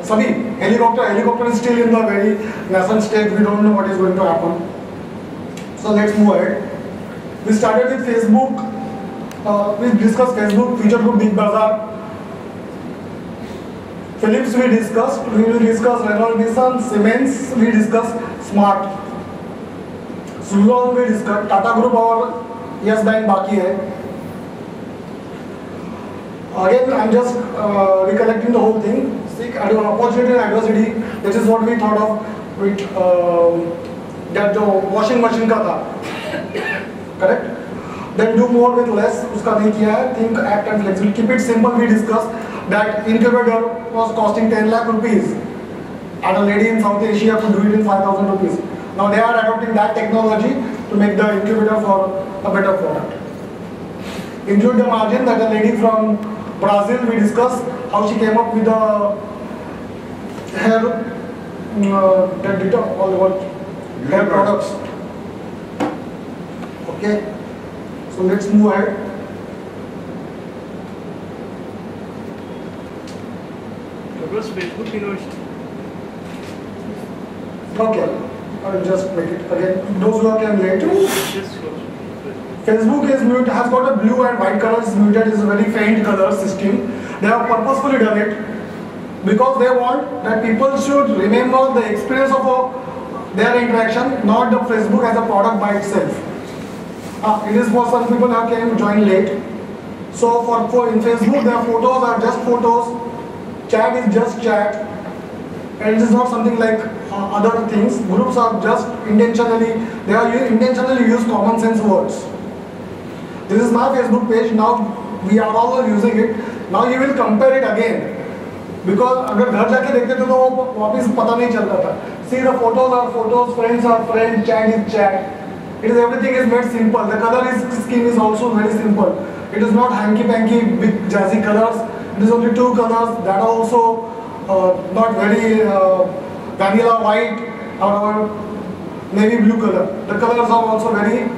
सभी helicopter is still in the very nascent stage. We don't know what is going to happen. So let's move ahead. We started with Facebook. We discussed Facebook, Future Group, Big Bazaar. Philips we discussed. We will discuss Renault Nissan, Siemens we discussed, Smart. Suzlon we discussed, Tata Group और Yes Bank बाकी है. Again, I'm just recollecting the whole thing. Seek opportunity and adversity. This is what we thought of with that washing machine का था. Correct? Then do more with less. उसका नहीं किया है. Think, act and flexible. Keep it simple. We discussed that incubator was costing 10 lakh rupees, and a lady in South Asia could do it in 5,000 rupees. Now they are adopting that technology to make the incubator for a better product. Include the margin that a lady from Brazil, we discussed how she came up with the hair, all the hair products. Okay, so let's move ahead. What was Facebook innovation? Okay, I'll just make it again. Those who can later. Just go. Facebook is has got a blue and white color. It's muted. It's a very faint color system. They have purposefully done it because they want that people should remember the experience of their interaction, not the Facebook as a product by itself. It is for some people who can join late. So for in Facebook, their photos are just photos. Chat is just chat, and it is not something like other things. Groups are just intentionally intentionally use common sense words. This is my Facebook page. Now we are all using it. Now you will compare it again because अगर घर जाके देखते थे तो वो वापस पता नहीं चल रहा था. See, the photos are photos, friends are friends, chat is chat. It is everything is made simple. The color scheme is also very simple. It is not hanky-panky, big jazzy colors. It is only two colors that are also not very vanilla white or navy blue color. The colors are also very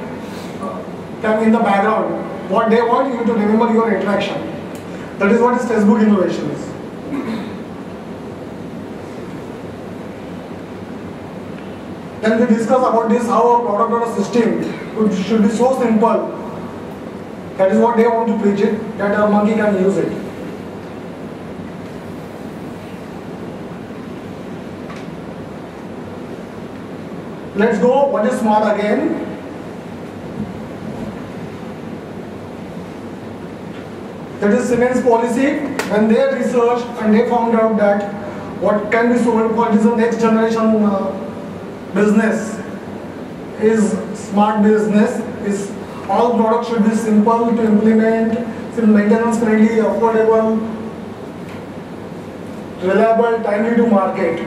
in the background. What they want you to remember your interaction. That is what is Facebook innovations. Then we discuss about this, how a product or a system should be so simple. That is what they want to preach it, that a monkey can use it. Let's go, what is smart again? That is Siemens policy. When they researched and they found out that what can be sold, what is the next generation business is smart business, is all products should be simple to implement, maintenance friendly, affordable, reliable, timely to market.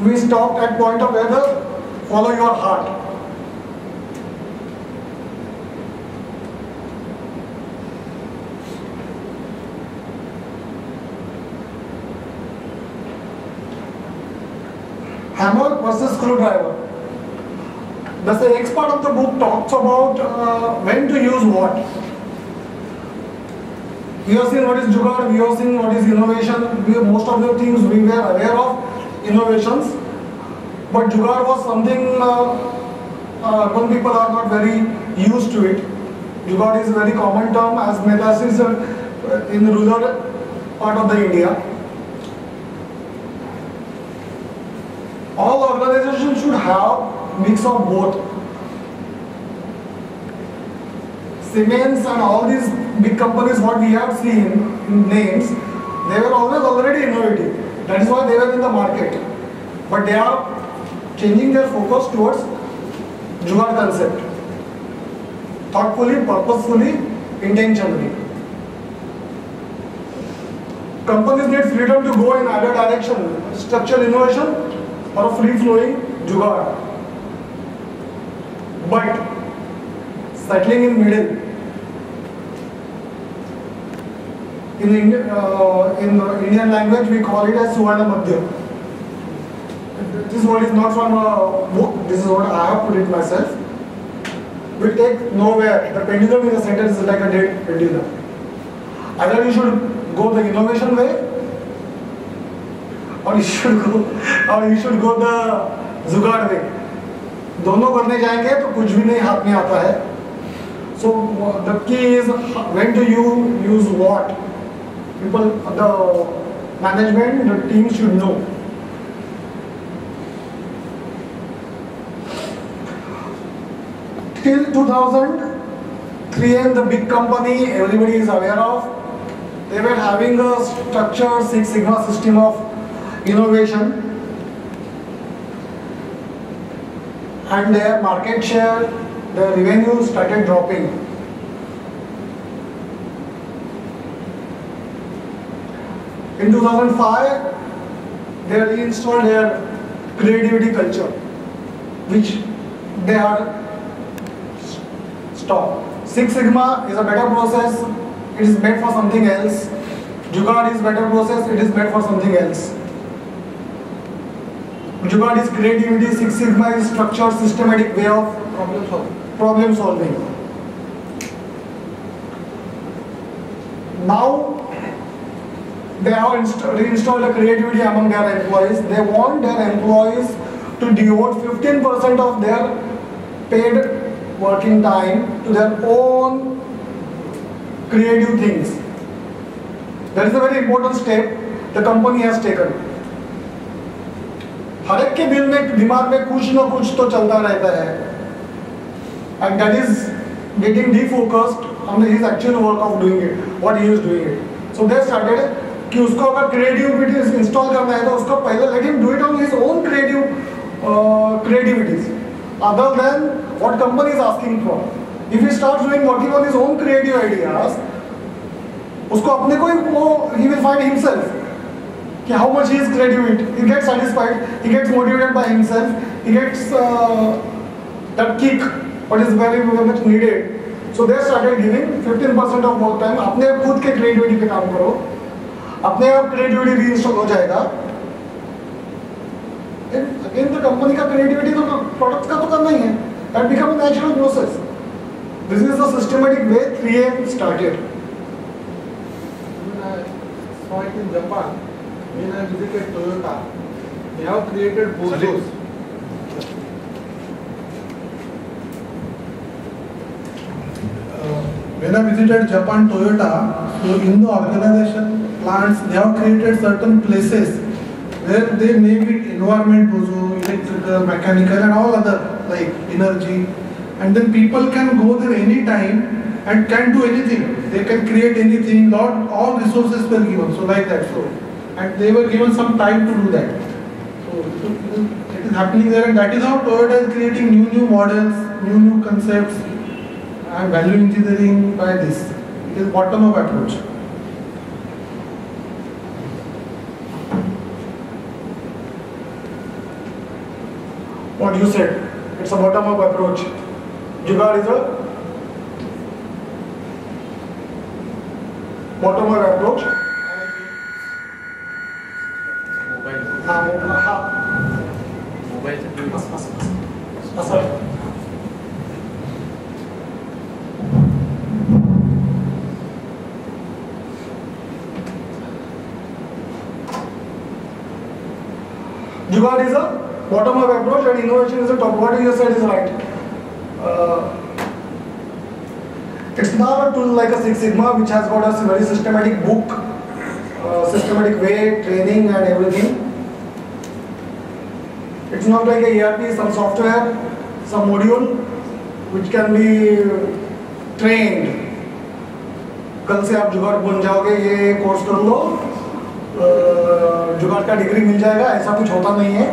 We stopped at point of whether follow your heart. Hammer versus screwdriver. The next part of the book talks about when to use what. We have seen what is Jugaad, we have seen what is innovation. Most of the things we were aware of innovations, but Jugaad was something urban people are not very used to it. Jugaad is a very common term as metasis in rural part of the India. All organizations should have mix of both. Siemens and all these big companies what we have seen in names, they were always already innovative. That is why they were in the market. But they are changing their focus towards Jugaad concept. Thoughtfully, purposefully, intentionally. Companies need freedom to go in either direction. Structural innovation or free-flowing Jugaad. But settling in middle. In Indian language, we call it as Suvarna Madhya. This word is not from a book. This is what I have put it myself. We take nowhere. The pendulum in the center is like a dead pendulum. Either you should go the innovation way, or you should go the Jugaad way. दोनों करने जाएंगे तो कुछ भी नहीं हाथ में आता है. So the key is when do you use what? People, the management, the team should know. Till 2003, the big company everybody is aware of, they were having a structured Six Sigma system of innovation, and their market share, their revenue started dropping. In 2005, they reinstalled their creativity culture, which they had stopped. Six Sigma is a better process, it is made for something else. Jugaad is better process, it is made for something else. Jugaad is creativity, Six Sigma is structured, systematic way of problem solving. Now they have reinstalled the creativity among their employees. They want their employees to devote 15% of their paid working time to their own creative things. That is a very important step the company has taken. हर एक के दिल में दिमाग में कुछ ना कुछ तो चलता रहता है, and that is getting defocused on his actual work of doing it, what he is doing it. So they started कि उसको अगर creativity install करना है तो उसको पहले let him do it on his own creativities, other than what company is asking for. If he starts working on his own creative ideas, उसको अपने को ही he will find himself कि how much he is creative, he gets satisfied, he gets motivated by himself, he gets that kick what is very much needed. So they started giving 15% of work time. अपने खुद के creativity पे काम करो, अपने आप creativity reinstall हो जाएगा. Again the company का creativity तो products का तो करना ही है. That become a natural process. This is the systematic way 3M started. I saw it in Japan. When I visited Toyota, they have created bozos. When I visited Japan Toyota, so in the organization plants, they have created certain places where they name it environment bozo, electrical, mechanical and all other like energy. And then people can go there anytime and can do anything. They can create anything, not all resources were given, so like that. So, and they were given some time to do that. So it is happening there, and that is how Toyota is creating new models, new concepts, and value engineering by this. It is bottom-up approach. What you said, it's a bottom-up approach. Jugaad is a bottom-up approach. Jugaad is a bottom-up approach and innovation is a top. What you said is right. It's not a tool like a Six Sigma which has got a very systematic book, systematic way, training and everything. It's not like a ERP, some software, some module which can be trained. कल से आप जुगाड़ बन जाओगे, ये course कर लो, जुगाड़ का डिग्री मिल जाएगा, ऐसा कुछ होता नहीं है.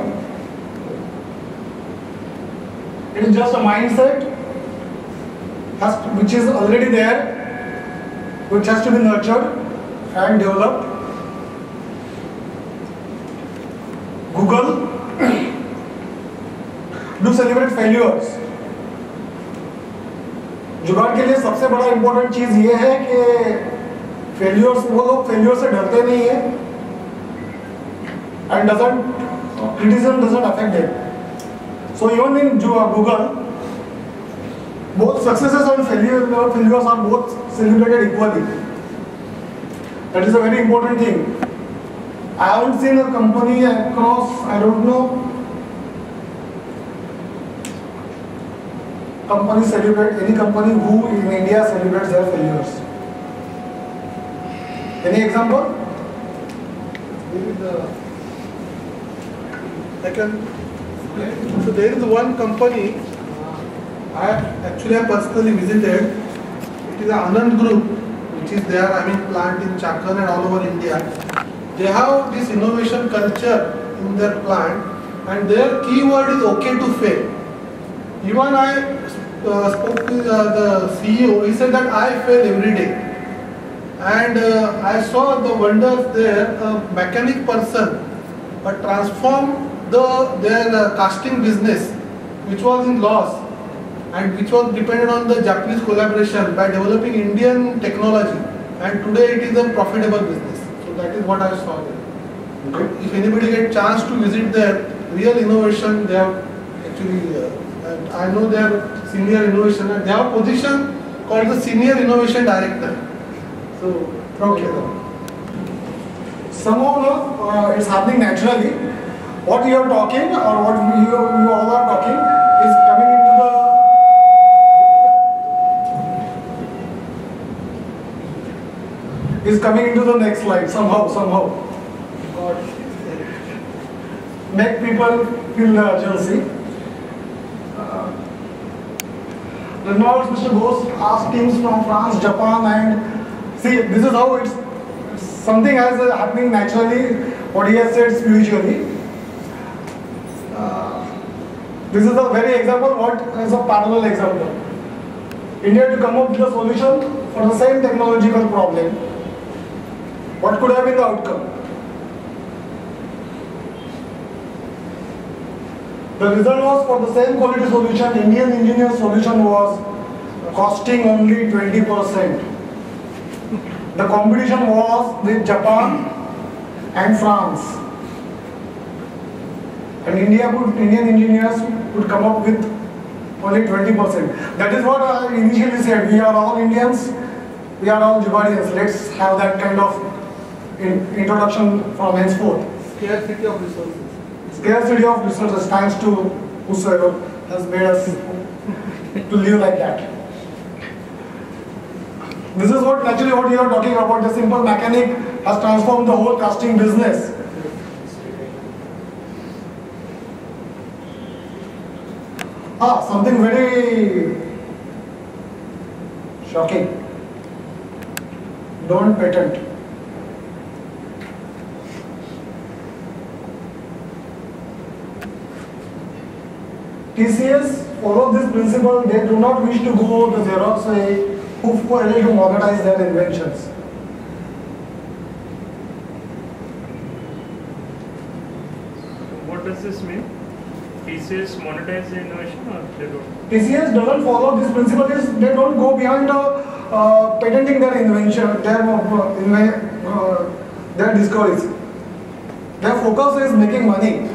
It is just a mindset which is already there, which has to be nurtured and developed. Google do celebrate failures. जुगाड़ के लिए सबसे बड़ा इंपॉर्टेंट चीज ये है कि फेल्योर्स, वो लोग फेल्योर से डरते नहीं है and criticism doesn't affect them. So even in Google, both successes and failures are both celebrated equally. That is a very important thing. I haven't seen a company across, I don't know, any company who in India celebrates their failures. Any example? So there is one company I personally visited. It is an Anand Group, which is there, plant in Chakan and all over India. They have this innovation culture in their plant, and their keyword is okay to fail. Even I spoke to the CEO, he said that I fail every day. And I saw the wonders there, a mechanic person transformed their casting business, which was in loss and which was dependent on the Japanese collaboration, by developing Indian technology. And today it is a profitable business. So that is what I saw there. Okay. If anybody get chance to visit there, real innovation. They have actually, and I know they are senior innovation, and they have a position called the senior innovation director. So, Okay. Somehow no, it's happening naturally. What you are talking or what you all are talking is coming into the next slide somehow. God. Make people feel the urgency. Reynolds, Mr. Ghosh asked teams from France, Japan, and see, this is how it's something as happening naturally, what he has said spiritually. This is a very example, what is a parallel example. India to come up with a solution for the same technological problem. What could have been the outcome? The result was for the same quality solution, Indian engineer solution was costing only 20%. The competition was with Japan and France. And Indian engineers would come up with only 20%. That is what I initially said. We are all Indians, we are all Jugaadians. Let's have that kind of introduction from henceforth. scarcity of resources. Scarcity of resources, thanks to whosoever has made us to live like that. This is what naturally what you are talking about. The simple mechanic has transformed the whole casting business. Something very shocking. Don't patent. TCS follow this principle. They do not wish to go the Xerox way, who are able to monetize their inventions. What does this mean? TCS monetize the innovation or they don't? TCS doesn't follow this principle. They don't go beyond patenting their invention, their discoveries. Their focus is making money,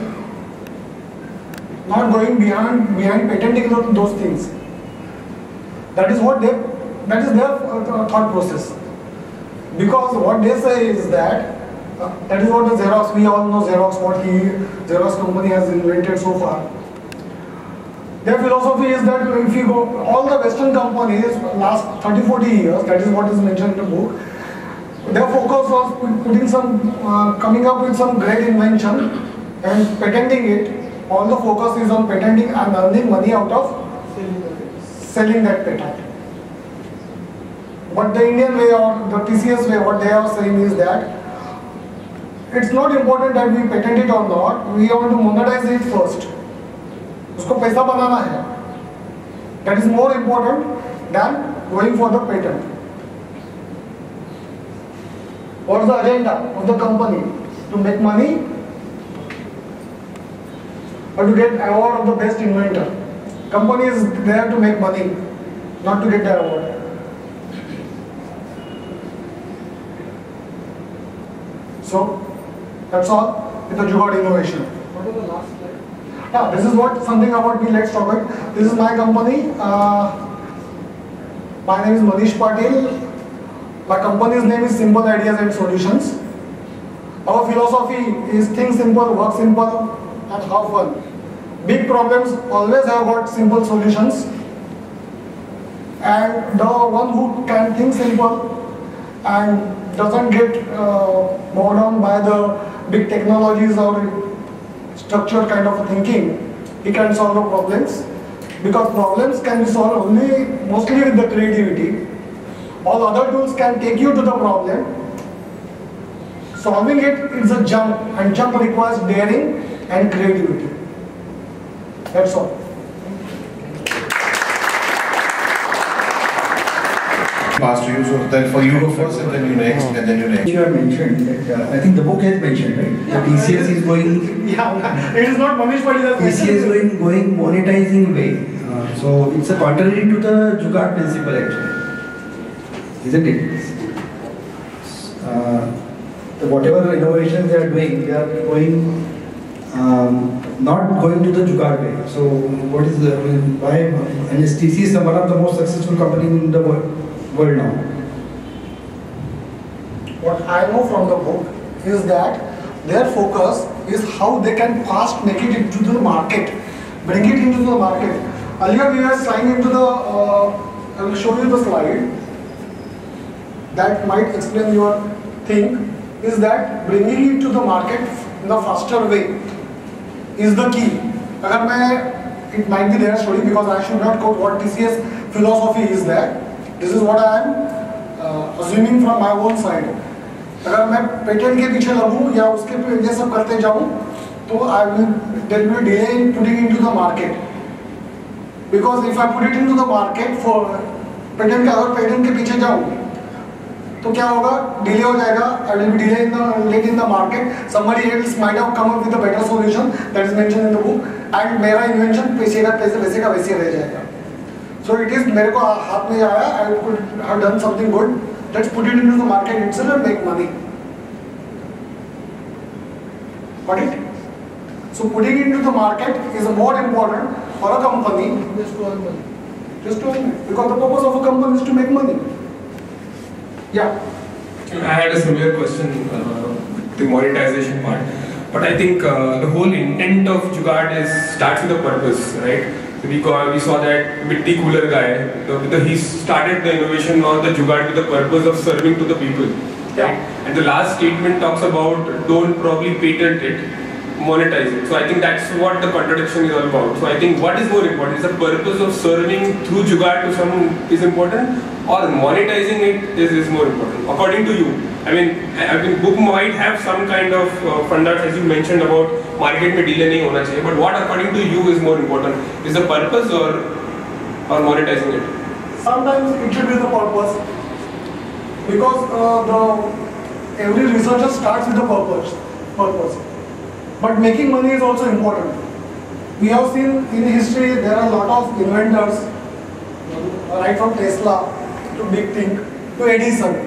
not going beyond patenting those things. That is their thought process. Because what they say is that that is what the Xerox, we all know Xerox, what Xerox company has invented so far. Their philosophy is that if you go, all the Western companies last 30-40 years, that is what is mentioned in the book, their focus was coming up with some great invention and patenting it. All the focus is on patenting and earning money out of selling that patent. But the Indian way or the TCS way, what they are saying is that it's not important that we patent it or not, we want to monetize it first. उसको पैसा बनाना है. That is more important than going for the patent. What's the agenda of the company? To make money or to get award of the best inventor? Company is there to make money, not to get the award. So that's all with the Jugaad innovation. What was the last slide? This is what something about me. Let's talk about. This is my company. My name is Manish Patil. My company's name is Simple Ideas and Solutions. Our philosophy is think simple, work simple, and have fun. Big problems always have got simple solutions. And the one who can think simple and doesn't get bogged down by the big technologies or structured kind of thinking, he can solve the problems. Because problems can be solved mostly with the creativity. All other tools can take you to the problem. Solving it is a jump, and jump requires daring and creativity. That's all. Pass to you, so then for you go first, and then you next, and then you next. You have mentioned that, I think the book has mentioned, right? Yeah. The TCS is going. Yeah, it is not Manish Patil has mentioned. TCS is going monetizing way. So it's a contrary to the Jugaad principle actually, isn't it? Whatever innovations they are doing, they are going not going to the Jugaad way. So what is the, why, and TCS is one of the most successful company in the world now. What I know from the book is that their focus is how they can fast make it into the market, bring it into the market. Earlier we were flying into the, I will show you the slide that might explain your thing, is that bringing it to the market in a faster way is the key. It might be their story because I should not quote what TCS philosophy is there. This is what I am assuming from my own side. अगर मैं patent के पीछे लगूं या उसके ये सब करते जाऊं तो there will be delay in putting into the market. Because if I put it into the market for patent के पीछे जाऊं तो क्या होगा, डिले हो जाएगा. I will be late in the market. Somebody else might have come up with a better solution that is mentioned in the book, and मेरा invention वैसे का वैसे रह जाएगा. So it is, मेरे को हाथ में आया, I could have done something good. Let's put it into the market itself and make money. Got it? So putting it into the market is more important for a company just to earn money. Just to earn money. Because the purpose of a company is to make money. Yeah. I had a similar question, the monetization part. But I think the whole intent of Jugaad starts with a purpose, right? We saw that Mitti Cooler guy, he started the innovation on the Jugaad with the purpose of serving to the people. Right? And the last statement talks about don't probably patent it, monetize it. So I think that's what the contradiction is all about. So I think what is more important is the purpose of serving through Jugaad to someone is important, or monetizing it is more important, according to you. I mean, book might have some kind of funders, as you mentioned about market में delay नहीं होना चाहिए. But what according to you is more important? Is the purpose or monetizing it? Sometimes it should be the purpose, because every researcher starts with the purpose. But making money is also important. We have seen in history there are a lot of inventors, right from Tesla to Big Thing to Edison.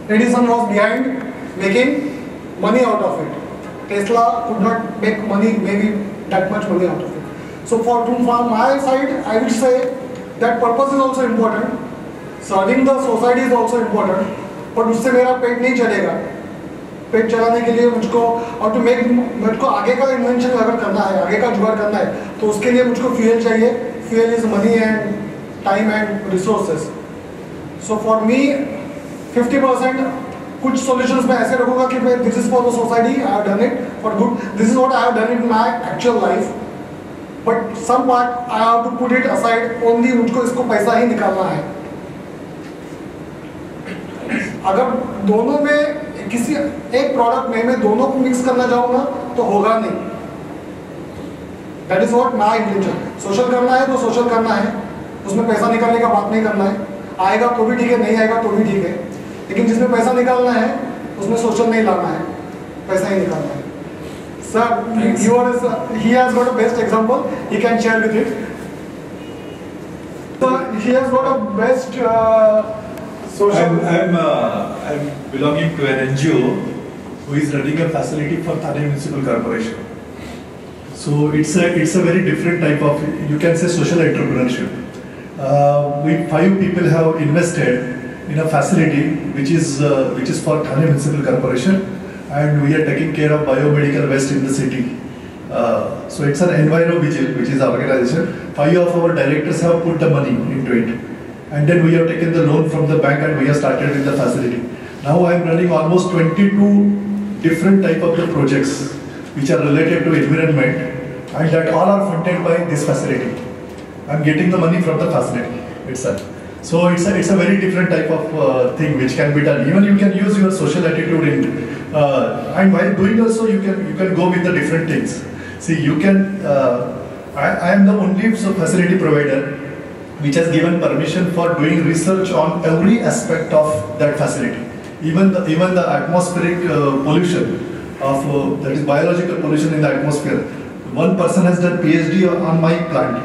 Edison was behind making money out of it. Tesla could not make money, maybe that much money out of it. So from my side, I would say that purpose is also important. Serving the society is also important. But उससे मेरा पेट नहीं चलेगा. पेट चलाने के लिए मुझको और to make मुझको आगे का इन्वेंशन अगर करना है, आगे का जुगाड़ करना है, तो उसके लिए मुझको फ्यूल चाहिए. Fuel is money and time and resources. So for me, 50% कुछ solutions मैं ऐसे रखूँगा कि this is for the society, I have done it for good. This is what I have done in my actual life. But some part I have to put it aside. Only मुझको इसको पैसा ही निकालना है. अगर दोनों में किसी एक प्रोडक्ट में मैं दोनों को मिक्स करना चाहूँगा तो होगा नहीं. That is what my intention. Social करना है तो सोशल करना है. उसमें पैसा निकालने का बात नहीं करना है. आएगा तो भी ठीक है, नहीं आएगा तो भी ठीक है. लेकिन जिसमें पैसा निकालना है उसमें सोशल नहीं लाना है, पैसा ही निकालना है. Sir, he has got a best example. He can share with it. So he has got a best social. I'm belonging to an NGO who is running a facility for Thane Municipal Corporation. So it's a very different type of, you can say, social entrepreneurship. We 5 people have invested in a facility which is for Thane Municipal Corporation, and we are taking care of biomedical waste in the city. So it's an Enviro Vigil, which is our organization. 5 of our directors have put the money into it, and then we have taken the loan from the bank and we have started with the facility. Now I am running almost 22 different type of the projects which are related to environment, and that all are funded by this facility. I am getting the money from the facility itself. So it's a very different type of thing which can be done. Even you can use your social attitude in, and while doing also you can go with the different things. See, you can. I am the only facility provider which has given permission for doing research on every aspect of that facility. Even the atmospheric pollution of that is biological pollution in the atmosphere. One person has done PhD on my plant.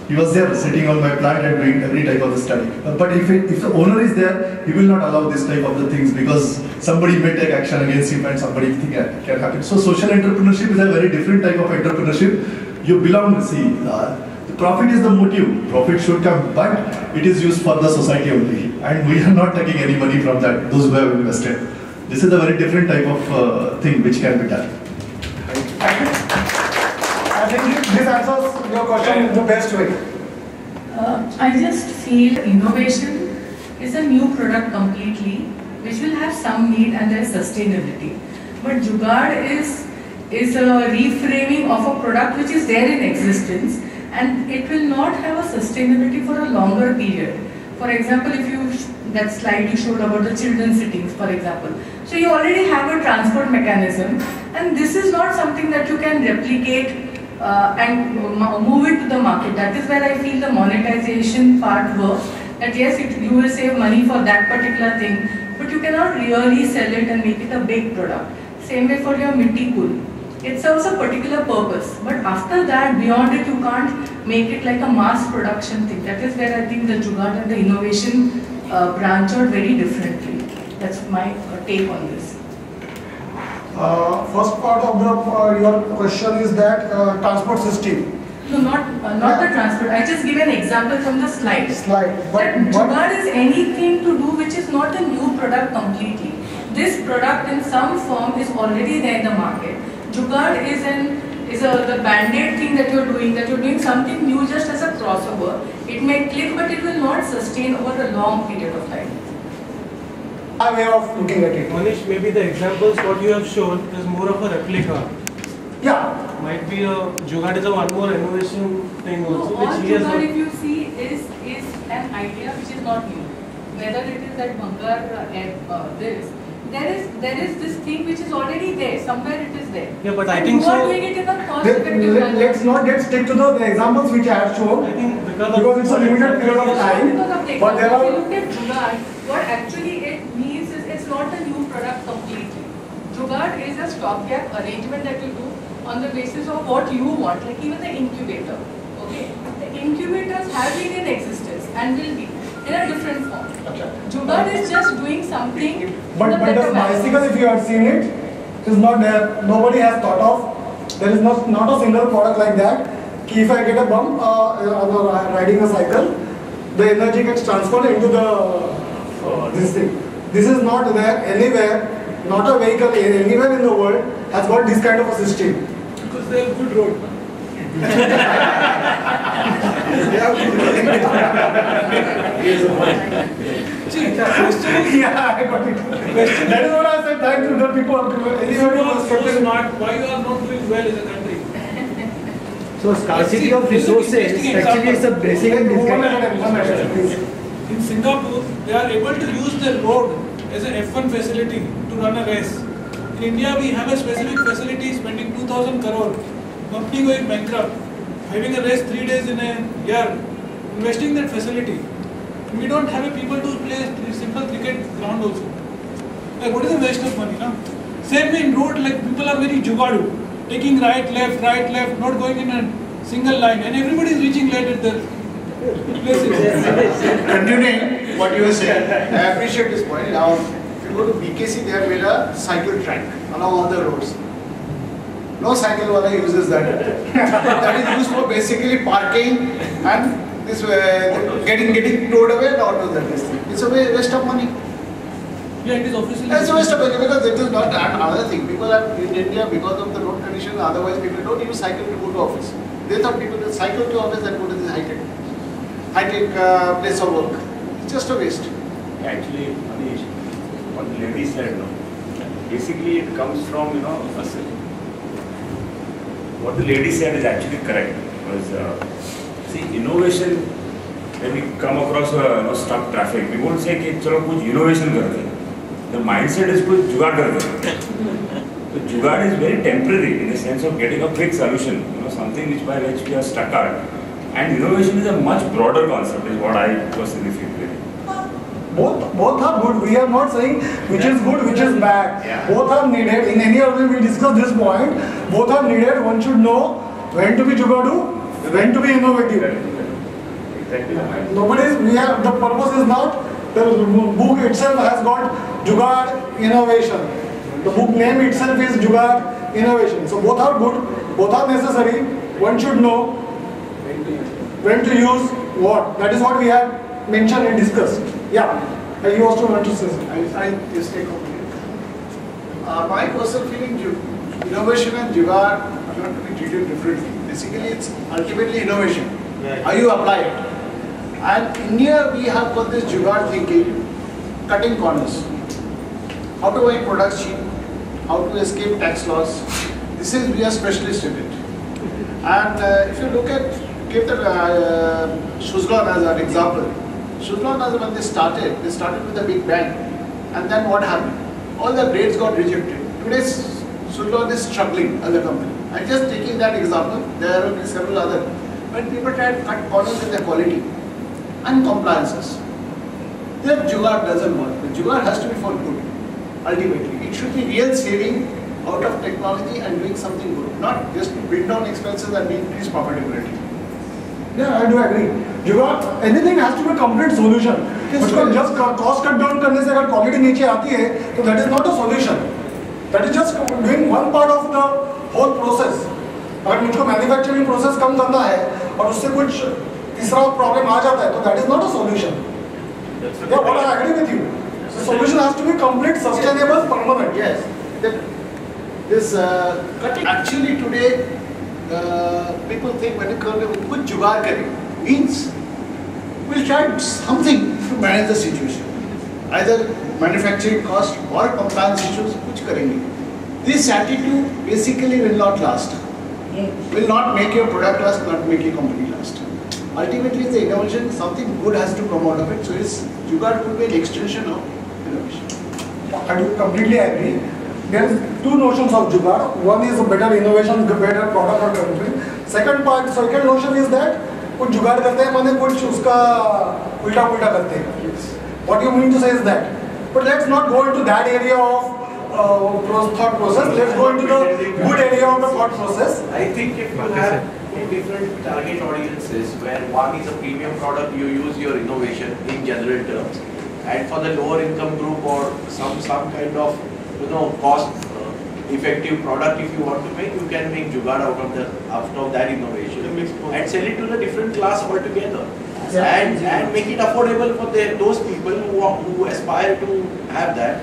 He was there sitting on my plant and doing every type of the study. But if the owner is there, he will not allow this type of the things because somebody may take action against him and somebody think can happen. So social entrepreneurship is a very different type of entrepreneurship. You belong, the profit is the motive. Profit should come, but it is used for the society only. And we are not taking any money from that, those who have invested. This is a very different type of thing which can be done. I think this answers your question in the best way. I just feel innovation is a new product completely, which will have some need and there is sustainability. But Jugaad is a reframing of a product which is there in existence, and it will not have a sustainability for a longer period. For example, if that slide you showed about the children sittings, for example. So you already have a transport mechanism, and this is not something that you can replicate and move it to the market. That is where I feel the monetization part works. That yes, you will save money for that particular thing, but you cannot really sell it and make it a big product. Same way for your Mitti Pool. It serves a particular purpose, but after that, beyond it, you can't make it like a mass production thing. That is where I think the Jugaad and the innovation branch out very differently. That's my take on this. First part of your question is that transport system. No, not the transport. I just give an example from the slide. But Jugaad is anything to do which is not a new product completely. This product in some form is already there in the market. Jugaad is the band-aid thing that you're doing something new just as a crossover. It may click, but it will not sustain over a long period of time. My way of looking at it. Manish, maybe the examples what you have shown is more of a replica. Yeah. Might be a Jugaad is a one more innovation thing also. So all Jugaad, if you see, is an idea which is not new. Whether it is that Bangar there is this thing which is already there. Somewhere it is there. Yeah, but I and think you so. are doing it in a cost-effective manner. Let's not get stick to the examples which I have shown. I think because it's a limited period of time. But there If are. you look at Jugaad, what actually it means is it's not a new product completely. Jugaad is a stopgap arrangement that you do on the basis of what you want, like even the incubator. Okay, the incubators have been in existence and will be in a different form. Jugaad is just doing something. But the bicycle, if you have seen it, is not there. Nobody has thought of. There is not a single product like that. If I get a bump riding a cycle, the energy gets transferred into this thing. This is not there anywhere. Not a vehicle anywhere in the world has got this kind of a system. Because they have good road. Yeah, I got it. That is what I said. Thank you. The people are not why you are not doing well in the country. So scarcity of resources actually is a basic in this kind. In Singapore, they are able to use the road as an F1 facility to run a race. In India, we have a specific facility spending 2,000 crore. Company going bankrupt, having a race 3 days in a year, investing in that facility. We don't have a people to play a simple cricket ground also. Like what is the waste of money? No? Same way in road, like people are very Jugaadu, taking right, left, not going in a single line, and everybody is reaching late at the places. Continuing what you were saying, I appreciate this point. Now, if you go to BKC, they have made a cycle track along all the roads. No cycle wala uses that. That is used for basically parking and this getting towed away and out of that. It's a waste of money. Yeah, it is obviously. It's a waste of money because it is not another thing. People are in India because of the road conditions. Otherwise, people don't even cycle to go to office. They thought people will cycle to office and go to this high-tech place of work. It's just a waste. Actually, Manish, what the lady said, no? Basically it comes from, what the lady said is actually correct. Because, see, innovation, when we come across stuck traffic, we won't say कि चलो कुछ innovation करते हैं. The mindset is कुछ जुगाड़ करते हैं. So jugaad is very temporary in the sense of getting a quick solution, something by which we are stuck at. And innovation is a much broader concept, is what I personally feel. Both are good. We are not saying which is good, which is bad. Yeah. Both are needed. In any other way we discuss this point. Both are needed. One should know when to be jugaadu, when to be innovative. The purpose is not, the book itself has got Jugaad innovation. The book name itself is Jugaad innovation. So both are good, both are necessary. One should know when to use what. That is what we have mentioned and discussed. Yeah, you also want to say something. I just take over. My personal feeling, innovation and Jugaad are not to be treated differently. Basically, it's ultimately innovation. How you apply it. And in India, we have got this Jugaad thinking, cutting corners. How to make products cheap, how to escape tax laws. We are specialists in it. And if you look at, give the Jugaad as an example. Jugaad, when they started with a big bang. And then what happened? All the grades got rejected. Today's Jugaad is struggling as a company. I'm just taking that example. There will be several other. When people try to cut corners in their quality and compliances, then Jugaad doesn't work. The Jugaad has to be for good. Ultimately, it should be real saving out of technology and doing something good, not just bring down expenses and increase profitability. Yeah, I do agree. Jugaad, anything has to be a complete solution. उसको just cost cut down करने से अगर quality नीचे आती है, तो that is not a solution. That is just doing one part of the whole process. अगर मुझको manufacturing process कम करना है और उससे कुछ तीसरा problem आ जाता है, तो that is not a solution. Yeah, what I agree with you. The solution has to be complete, sustainable, permanent. Yes. This cutting actually today, people think when you put Jugaad करें means we'll try something to manage the situation. Either manufacturing cost or compliance issues, कुछ करेंगे. This attitude basically will not last. Will not make your product last, not make your company last. Ultimately, the innovation, something good has to come out of it. So, Jugaad could be an extension of innovation. I do completely agree. There are two notions of Jugaad. One is better innovation, better product or country. Second notion is that कुछ जुगाड़ करते हैं माने कुछ उसका उल्टा करते हैं. What you mean to say is that. But let's not go into that area of thought process. Let's go into the good area of the thought process. I think if you have two different target audiences, where one is a premium product, you use your innovation in general terms, and for the lower income group or some kind of cost effective product, if you want to make, you can make Jugaad out of that innovation and sell it to the different class altogether, and make it affordable for those people who aspire to have that.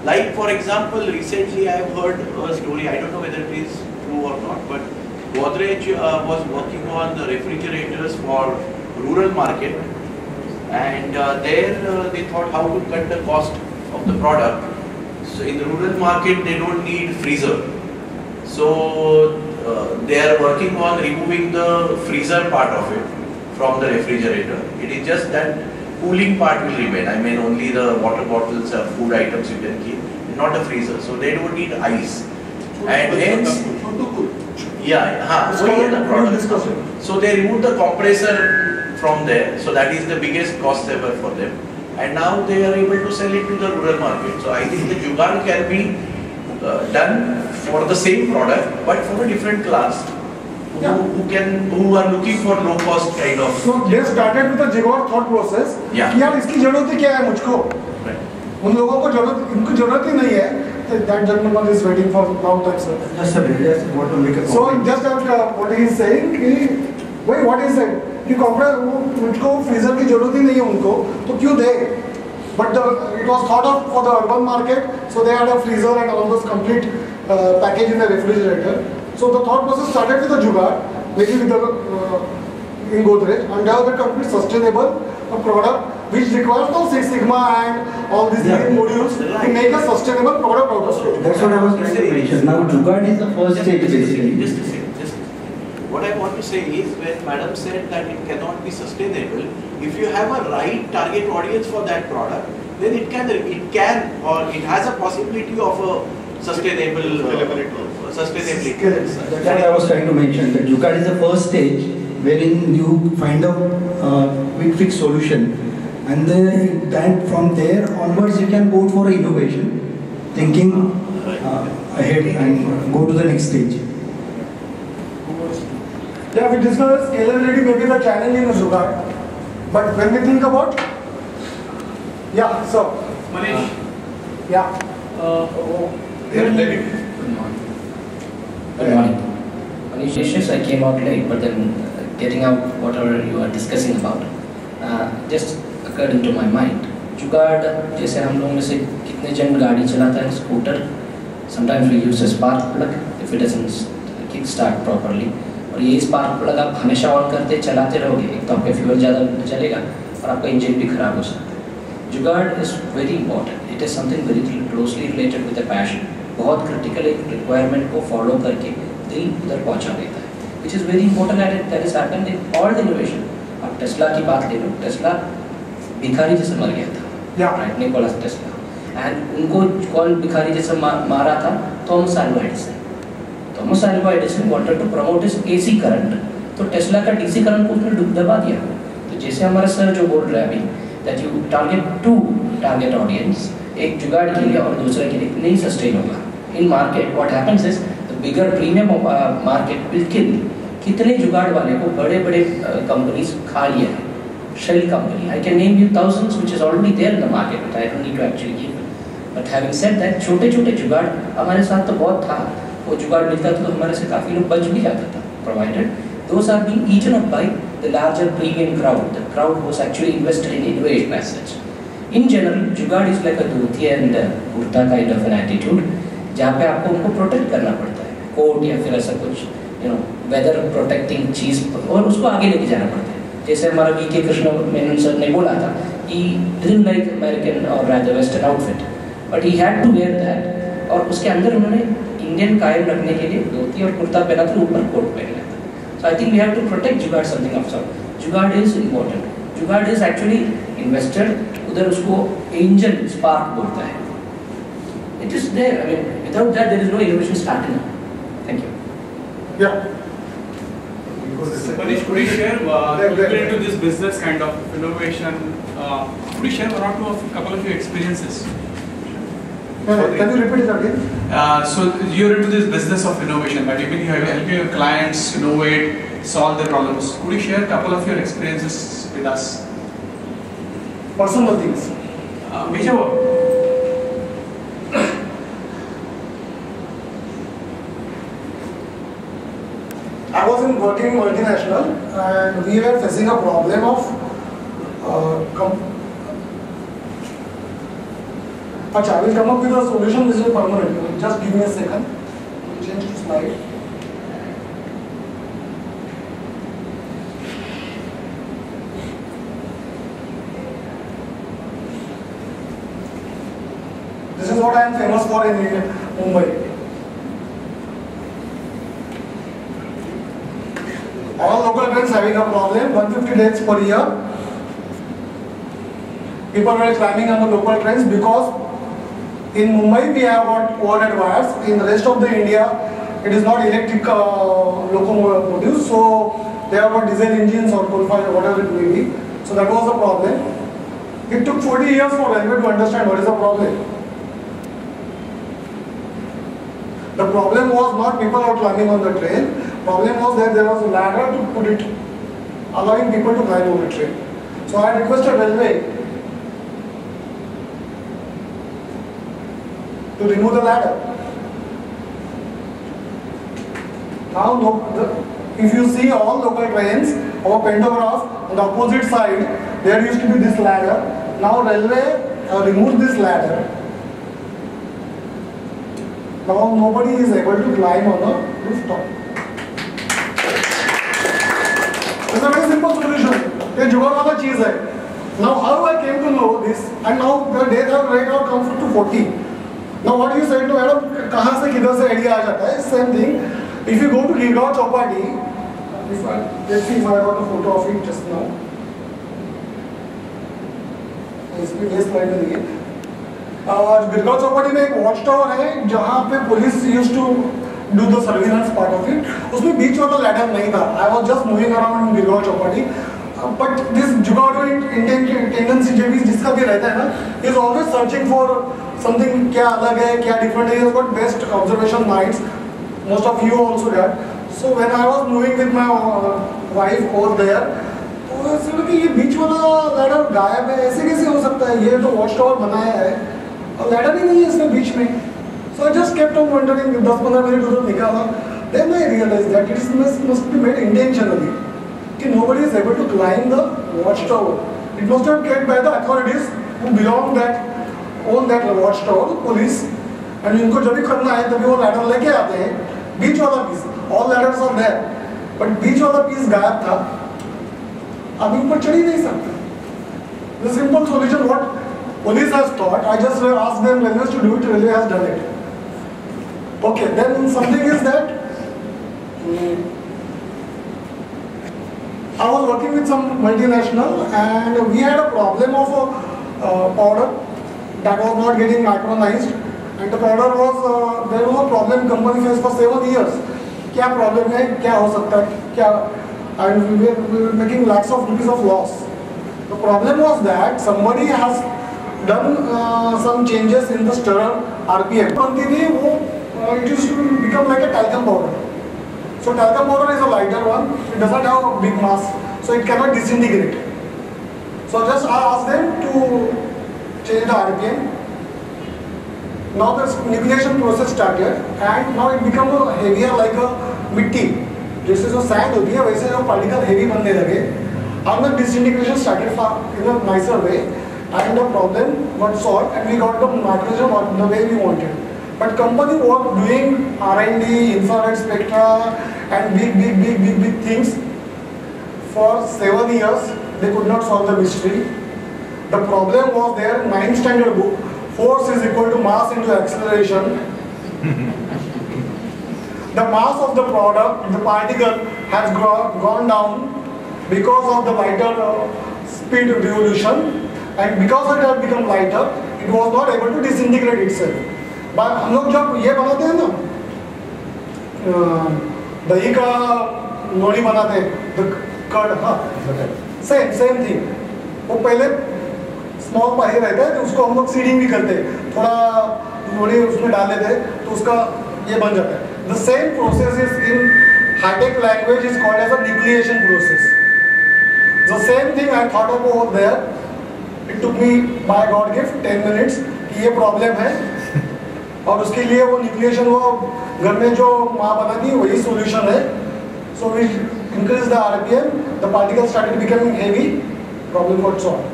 Like for example, recently I have heard a story, I don't know whether it is true or not, but Godrej was working on the refrigerators for rural market, and there they thought how to cut the cost of the product. So in the rural market they don't need freezer, so they are working on removing the freezer part of it from the refrigerator. It is just that cooling part will remain. I mean, only the water bottles or food items you can keep, not a freezer. So they don't need ice, and hence the product. So they remove the compressor from there. So that is the biggest cost saver for them. And now they are able to sell it to the rural market. So I think the Jugaad can be done for the same product, but for a different class who are looking for low cost kind of. So they started with the Jugaad thought process. Yeah. यार इसकी जरूरत क्या है मुझको? उन लोगों को इनको जरूरत ही नहीं है. That gentleman is waiting for long time, sir. Just a minute. Just want to make a So comment. just what he is saying, wait, what is it? कि मुझको फ्रीजर की जरूरत ही नहीं है उनको, तो क्यों दे? But it was thought of for the urban market, so they had a freezer and almost complete package in the refrigerator. So the thought process started with the Jugaad, maybe with the in Godrej, and now the complete sustainable product which requires no Six Sigma and all these modules to make a sustainable product out of it. That's what I was trying to mention. Now Jugaad is the first stage basically. Just a second. What I want to say is, when Madam said that it cannot be sustainable, if you have a right target audience for that product, then it can or it has a possibility of a sustainability. That's what I was trying to mention. That Jugaad is the first stage wherein you find a quick fix solution, and then from there onwards you can go for innovation, thinking ahead and go to the next stage. Yeah, we discussed scalability may be the challenge in the Jugaad. But when we think about, yeah, so Manish. Yeah. Good morning. Good morning. Manish, issues I came out late, but then getting out whatever you are discussing about just occurred into my mind. जुगाड़ जैसे हम लोग में से कितने जन गाड़ी चलाता है scooter, sometimes we use a spark plug if it doesn't kick start properly. और ये spark plug आप हमेशा ऑन करते चलाते रहोगे, एक तो आपका फ्यूल ज़्यादा चलेगा और आपका इंजन भी खराब हो सकता है. जुगाड़ is very important. It is something very closely related with a passion. बहुत critical एक requirement को follow करके दिल उधर पहुंचा देता है. Which is very important and that has happened in all the innovation. आप टेस्ला की बात ले लो, टेस्ला भिखारी जैसे मर गया था, राइट, निकोलस टेस्ला, एंड उनको कौन भिखारी जैसे मारा था? Thomas Alva Edison. Thomas Alva Edison wanted to promote his AC current, तो टेस्ला का डीसी करंट को उसने दबा दिया. तो जैसे हमारा सर जो बोल रहा है अभी that you target to target audience, एक जुगाड़ के लिए और दूसरे के लिए नहीं सस्टेन होगा. इन market what happens is the bigger premium market will kill. कितने जुगाड़ वाले को बड़े बड़े कंपनीज खा लिया है. Shell company, I can name you thousands which is already there in the market, but I don't need to actually give. But having said that, छोटे छोटे जुगाड़ हमारे साथ तो बहुत था. वो जुगाड़ मिलता था तो हमारे से काफ़ी लोग बच भी जाता था. Provided those are being eaten up by the larger premium crowd. The crowd was actually invested in innovation as such. In general, जुगाड़ is like a dhoti and kurta kind of an attitude, जहाँ पे आपको उनको protect करना पड़ता है. Coat या फिर ऐसा कुछ, वेदर प्रोटेक्टिंग चीज़, और उसको आगे लेके जाना पड़ता है. जैसे हमारा वी.के. कृष्ण मेनन सर ने बोला था, he didn't like American or rather Western outfit, but he had to wear that. और उसके अंदर उन्होंने इंडियन कायम रखने के लिए धोती और कुर्ता पहना था, ऊपर कोट पहन लिया था. So I think we have to protect जुगाड़ something of sort. जुगाड़ is important. जुगाड़ is actually invested, उधर उसको एंजल स्पार्क बोलता है. It is there. I mean, without that there is no innovation starting. Thank you. Yeah. Manish, could you share, into this business kind of innovation, could you share one or two of couple of your experiences? Can you repeat it again? So you're into this business of innovation, right? You've been helping your clients innovate, solve their problems. Could you share a couple of your experiences with us? Personal things. Whichever. I was working in multinational and we were facing a problem of I will come up with a solution which is permanent. Just give me a second. We'll change the slide. This is what I am famous for in Mumbai. All local trains having a problem, 150 days per year. People were climbing on the local trains because in Mumbai we have got overhead wires. In the rest of the India, it is not electric locomotives, so they have got diesel engines or coal-fired, whatever it may be. So that was the problem. It took 40 years for railway to understand what is the problem. The problem was not people are climbing on the train. Problem was that there was a ladder to put it, allowing people to climb on the train. So I requested railway to remove the ladder. Now, if you see all local trains of a pantograph on the opposite side, there used to be this ladder. Now railway removed this ladder. Now nobody is able to climb on the rooftop. It's a very simple solution. ये जुगाड़ वाला चीज है. Now how I came to know this, and now the days have right now come to 40. Now what you said to madam, कहाँ से किधर से idea आ जाता है? Same thing. If you go to Jugaad Chowpatty, let's see if I got a photo of it just now. इसमें ये slide में देखिए. Jugaad Chowpatty में एक watch tower है जहाँ पे police used to do the surveillance part of it. उसमें बीच वाला ladder नहीं था. I was just moving around in Jugaad Chowpatty. But this Jugaad tendency जो भी जिसका भी रहता है ना, is always searching for something क्या अलग है, क्या different है. He has got best observation minds. Most of you also got. So when I was moving with my wife over there, तो ऐसे लगा कि ये बीच वाला लैडर गायब है, ऐसे कैसे हो सकता है, ये तो वॉच टावर बनाया है और लैडर ही नहीं है इसमें बीच में. So I just kept on wondering, 10-15 minute उधर निकाला. Then I realized that it must be made intentionally. कि nobody is able to climb the watchtower. It must have kept by the authorities who belong own that watchtower, police. And इनको जब भी करना है तभी वो लैडर लेके आते हैं. बीच वाला piece, all ladders are there, but बीच वाला पीस गायब था. अभी ऊपर चढ़ ही नहीं सकता. The simple solution what police has thought, I just asked them railways to do it, railway has done it. Okay, then something is that I was working with some multinational and we had a problem of a powder that was not getting micronized, and the powder was there was a problem company faced for 7 years. क्या problem है, क्या हो सकता है, क्या, and we were making lakhs of rupees of loss. The problem was that somebody has done some changes in the stirrer RPM. It used to become like a talcum powder. So talcum powder is a lighter one. It does not have a big mass, so it cannot disintegrate. So just I asked them to change the RPM. Now the nucleation process started, and now it became heavier like a mitti. जैसे जो sand होती है वैसे जो particle heavy बनने लगे. And the disintegration started in a nicer way, and the problem got solved, and we got the nitrogen the way we wanted. But company was doing R&D, infrared spectra, and big things for 7 years. They could not solve the mystery. The problem was their 9th standard book. Force is equal to mass into acceleration. The mass of the product, the particle, has gone down because of the lighter speed revolution, and because it has become lighter, it was not able to disintegrate itself. But हम लोग जब ये बनाते हैं ना, दही का नोड़ी बनाते हैं, कर्ड, हाँ, same thing. वो पहले स्मॉल पाही रहता है तो उसको हम लोग सीडिंग भी करते हैं, थोड़ा नोड़ी उसमें डाल देते हैं तो उसका ये बन जाता है. The same process is in high-tech language is called as a nucleation process. The same thing I thought of over there. It took me by God gift 10 minutes कि ये प्रॉब्लम है और उसके लिए वो न्यूक्लिएशन वो घर में जो माँ बनाती है वही सॉल्यूशन है. So we increased the RPM, the particles started becoming heavy, problem got solved.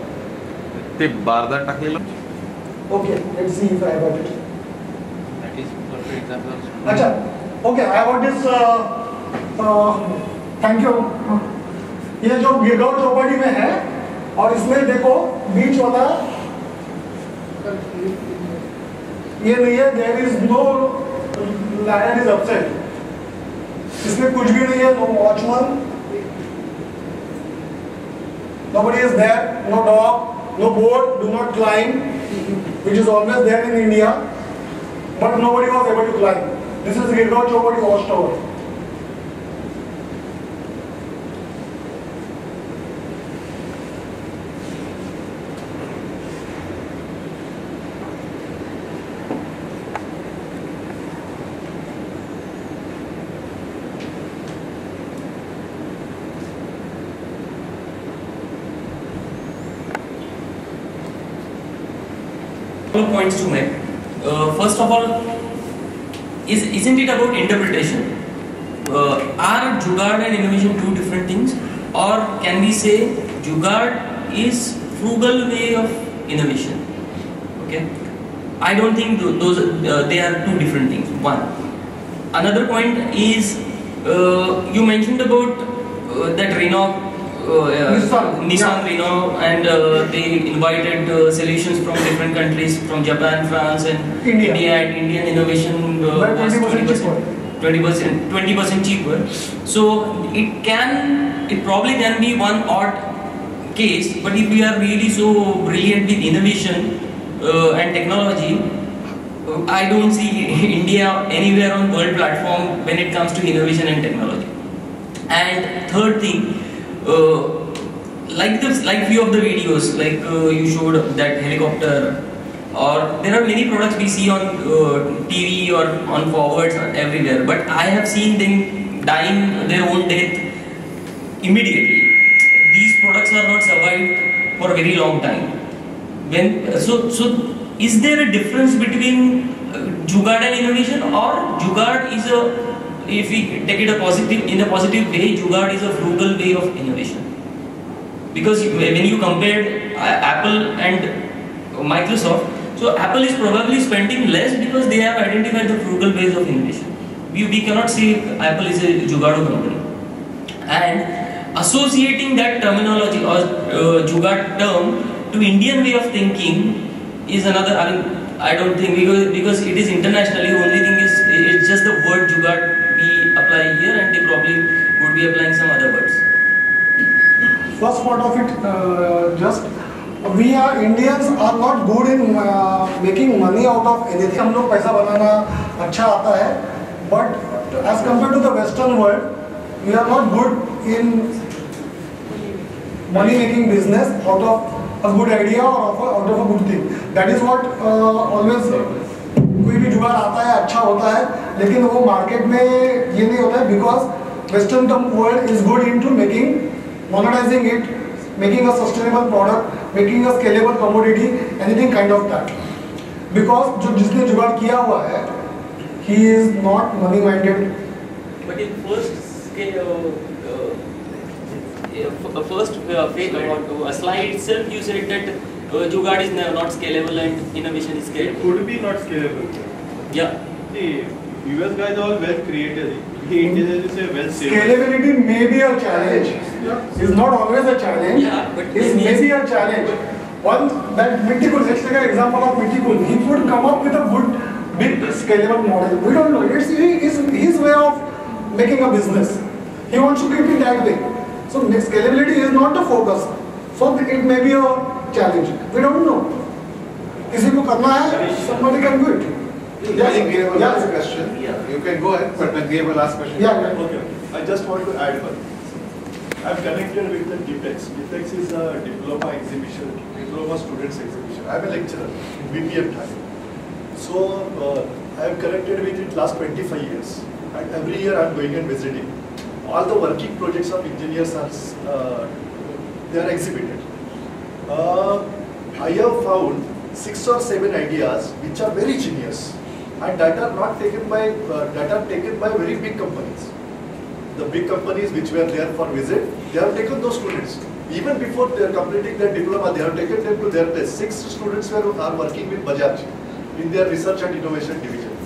ते बारदार टाकलेलं. Okay, let's see if I got it. That is perfect example. अच्छा, okay, I got this. Thank you. ये जो गिरगांव चौपाटी में है और इसमें देखो बीच वाला ये नहीं है, there is no ladder is upset. इसमें कुछ भी नहीं है, no watchman, nobody is there, no dog, no board, do not climb, which is always there in India, but nobody was able to climb. This is Girgaon Chowpatty watchtower. Points to make. First of all, isn't it about interpretation? Are Jugaad and innovation two different things, or can we say Jugaad is frugal way of innovation? Okay, I don't think those they are two different things. One, another point is you mentioned about that Renault. Nissan Renault, and they invited solutions from different countries, from Japan, France, and India, and Indian innovation was 20% cheaper. So it probably can be one odd case, but if we are really so brilliant with innovation and technology, I don't see India anywhere on world platform when it comes to innovation and technology. And third thing, like few of the videos, like you showed that helicopter, or there are many products we see on TV or on forwards everywhere, but I have seen them dying their own death immediately. These products products are not survived for a very long time. So is there a difference between Jugaad and innovation, or Jugaad is if we take it in a positive way, Jugaad is a frugal way of innovation? Because when you compare Apple and Microsoft, so Apple is probably spending less because they have identified the frugal ways of innovation. We cannot say Apple is a Jugaad company. And associating that terminology or Jugaad term to Indian way of thinking is another. I don't think, because it is internationally. The only thing is it's just the word Jugaad we apply here, and they probably would be applying some other words. First part of it, just we are Indians are not good in making money out of anything. हम लोग पैसा बनाना अच्छा आता है, but as compared to the Western world, we are not good in money making business out of a good idea or out of a good thing. That is what always कोई भी जुगाड़ आता है अच्छा होता है, लेकिन वो मार्केट में ये नहीं होता है because Western world is good into monetizing it, making a sustainable product, making a scalable commodity, anything kind of that. Because जो जिसने जुगाड़ किया हुआ है, he is not money minded. But in first slide itself, you said that Jugaad is not scalable and innovation is scalable. It could be not scalable. Yeah. The US guys are well created. The Indians is a well saved. Scalability may be a challenge. It's not always a challenge. Yeah, but it may be a challenge. One that Mythical, let's take an example of Mythical. He would come up with a good, big scalable model. We don't know. It's his way of making a business. He wants to keep it that way. So scalability is not the focus. So it may be a challenge. We don't know. किसी को करना है, somebody can do it. I think we have a last question. You can go ahead, but then we have a last question. Yeah. Okay. I just want to add one. I'm connected with the GITEX. GITEX is a diploma exhibition, diploma students exhibition. I'm a lecturer in BPM time. So I'm connected with it last 25 years. And every year I'm going and visiting. All the working projects of engineers are they are exhibited. I have found 6 or 7 ideas which are very genius, and that are not taken by very big companies. The big companies which were there for visit, they have taken those students. Even before they are completing their diploma, they have taken them to their place. 6 students are working with Bajaj in their research and innovation division.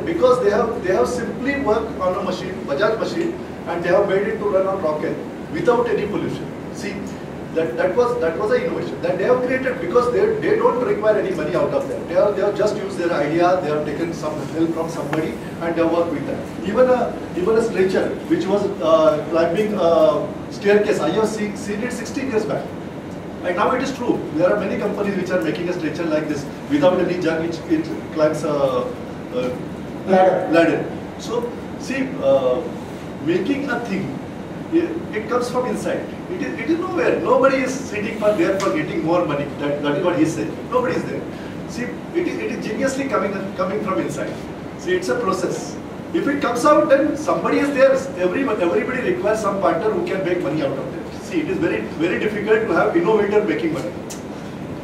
Because they have simply worked on a machine, Bajaj machine, and they have made it to run on rocket without any pollution. See, that was an innovation that they have created because they don't require any money out of them. They have just used their idea, they have taken some help from somebody, and they have worked with that. Even a stretcher which was climbing a staircase, I have seen it 16 years back. And now it is true. There are many companies which are making a stretcher like this without any jug. It climbs a ladder. So see, making a thing, it comes from inside. It is nowhere. Nobody is sitting there for getting more money. That is what he said. Nobody is there. See, it is geniusly coming from inside. See, it's a process. If it comes out, then somebody is there. Everybody requires some partner who can make money out of it. See, it is very, very difficult to have innovator making money.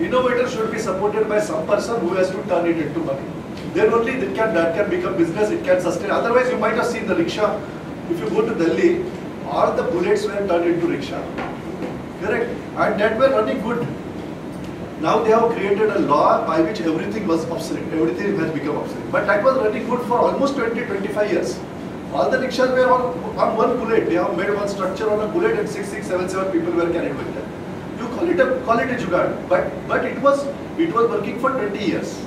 Innovator should be supported by some person who has to turn it into money. Then only that can become business. It can sustain. Otherwise, you might have seen the rickshaw. If you go to Delhi, all the bullets were turned into rickshaw. Correct? And that were running good. Now they have created a law by which everything was obsolete. Everything has become obsolete. But that was running good for almost 20-25 years. All the rickshaws were on one bullet. They have made one structure on a bullet, and 6, 7 people were carried with them. You call it a Jugaad, but it was working for 20 years.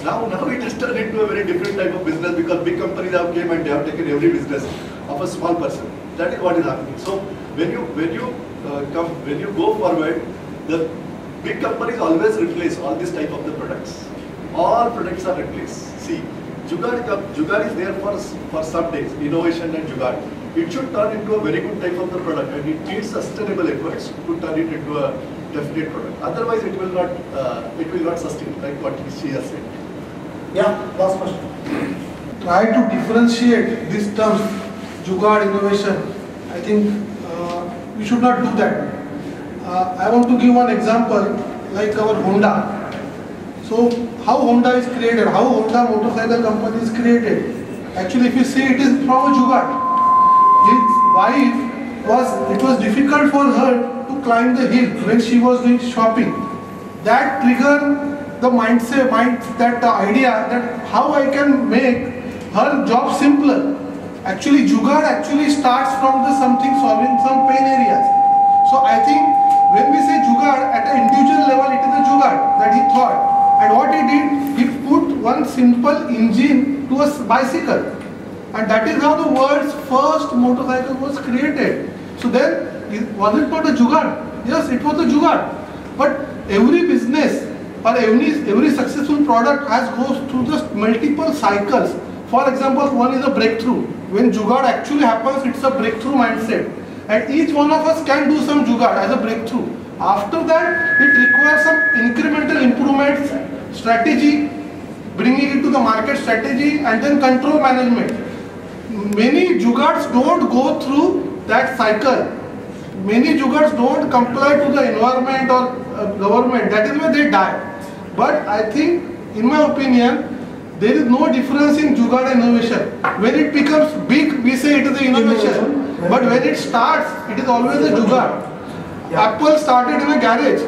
Now it has turned into a very different type of business because big companies have came and they have taken every business of a small person. That is what is happening. So when you go forward, the big companies always replace all this type of the products. All products are replaced. See, Jugaad is there for some days. Innovation and Jugaad. It should turn into a very good type of the product, and it needs sustainable efforts to turn it into a definite product. Otherwise, it will not sustain, like what she has said. Yeah, last question. Try to differentiate these terms, Jugaad, innovation. I think we should not do that. I want to give one example, like our Honda. So how Honda is created, how Honda motorcycle company is created. Actually, if you see, it is from a Jugaad. His wife it was difficult for her to climb the hill when she was doing shopping. That triggered the the idea that how I can make her job simpler. Actually, Jugaad actually starts from the something solving some pain areas. So I think when we say Jugaad, at an individual level, it is a Jugaad that he thought. And what he did, he put one simple engine to a bicycle. And that is how the world's first motorcycle was created. So then, was it not a Jugaad? Yes, it was a Jugaad. But every business or every successful product goes through just multiple cycles. For example, one is a breakthrough. When Jugaad actually happens, it's a breakthrough mindset. And each one of us can do some Jugaad as a breakthrough. After that, it requires some incremental improvements, strategy, bringing it to the market strategy, and then control management. Many Jugaads don't go through that cycle. Many Jugaads don't comply to the environment or government. That is where they die. But I think, in my opinion, there is no difference in Jugaad innovation. When it becomes big, we say it is an innovation. But when it starts, it is always a Jugaad. Apple started in a garage.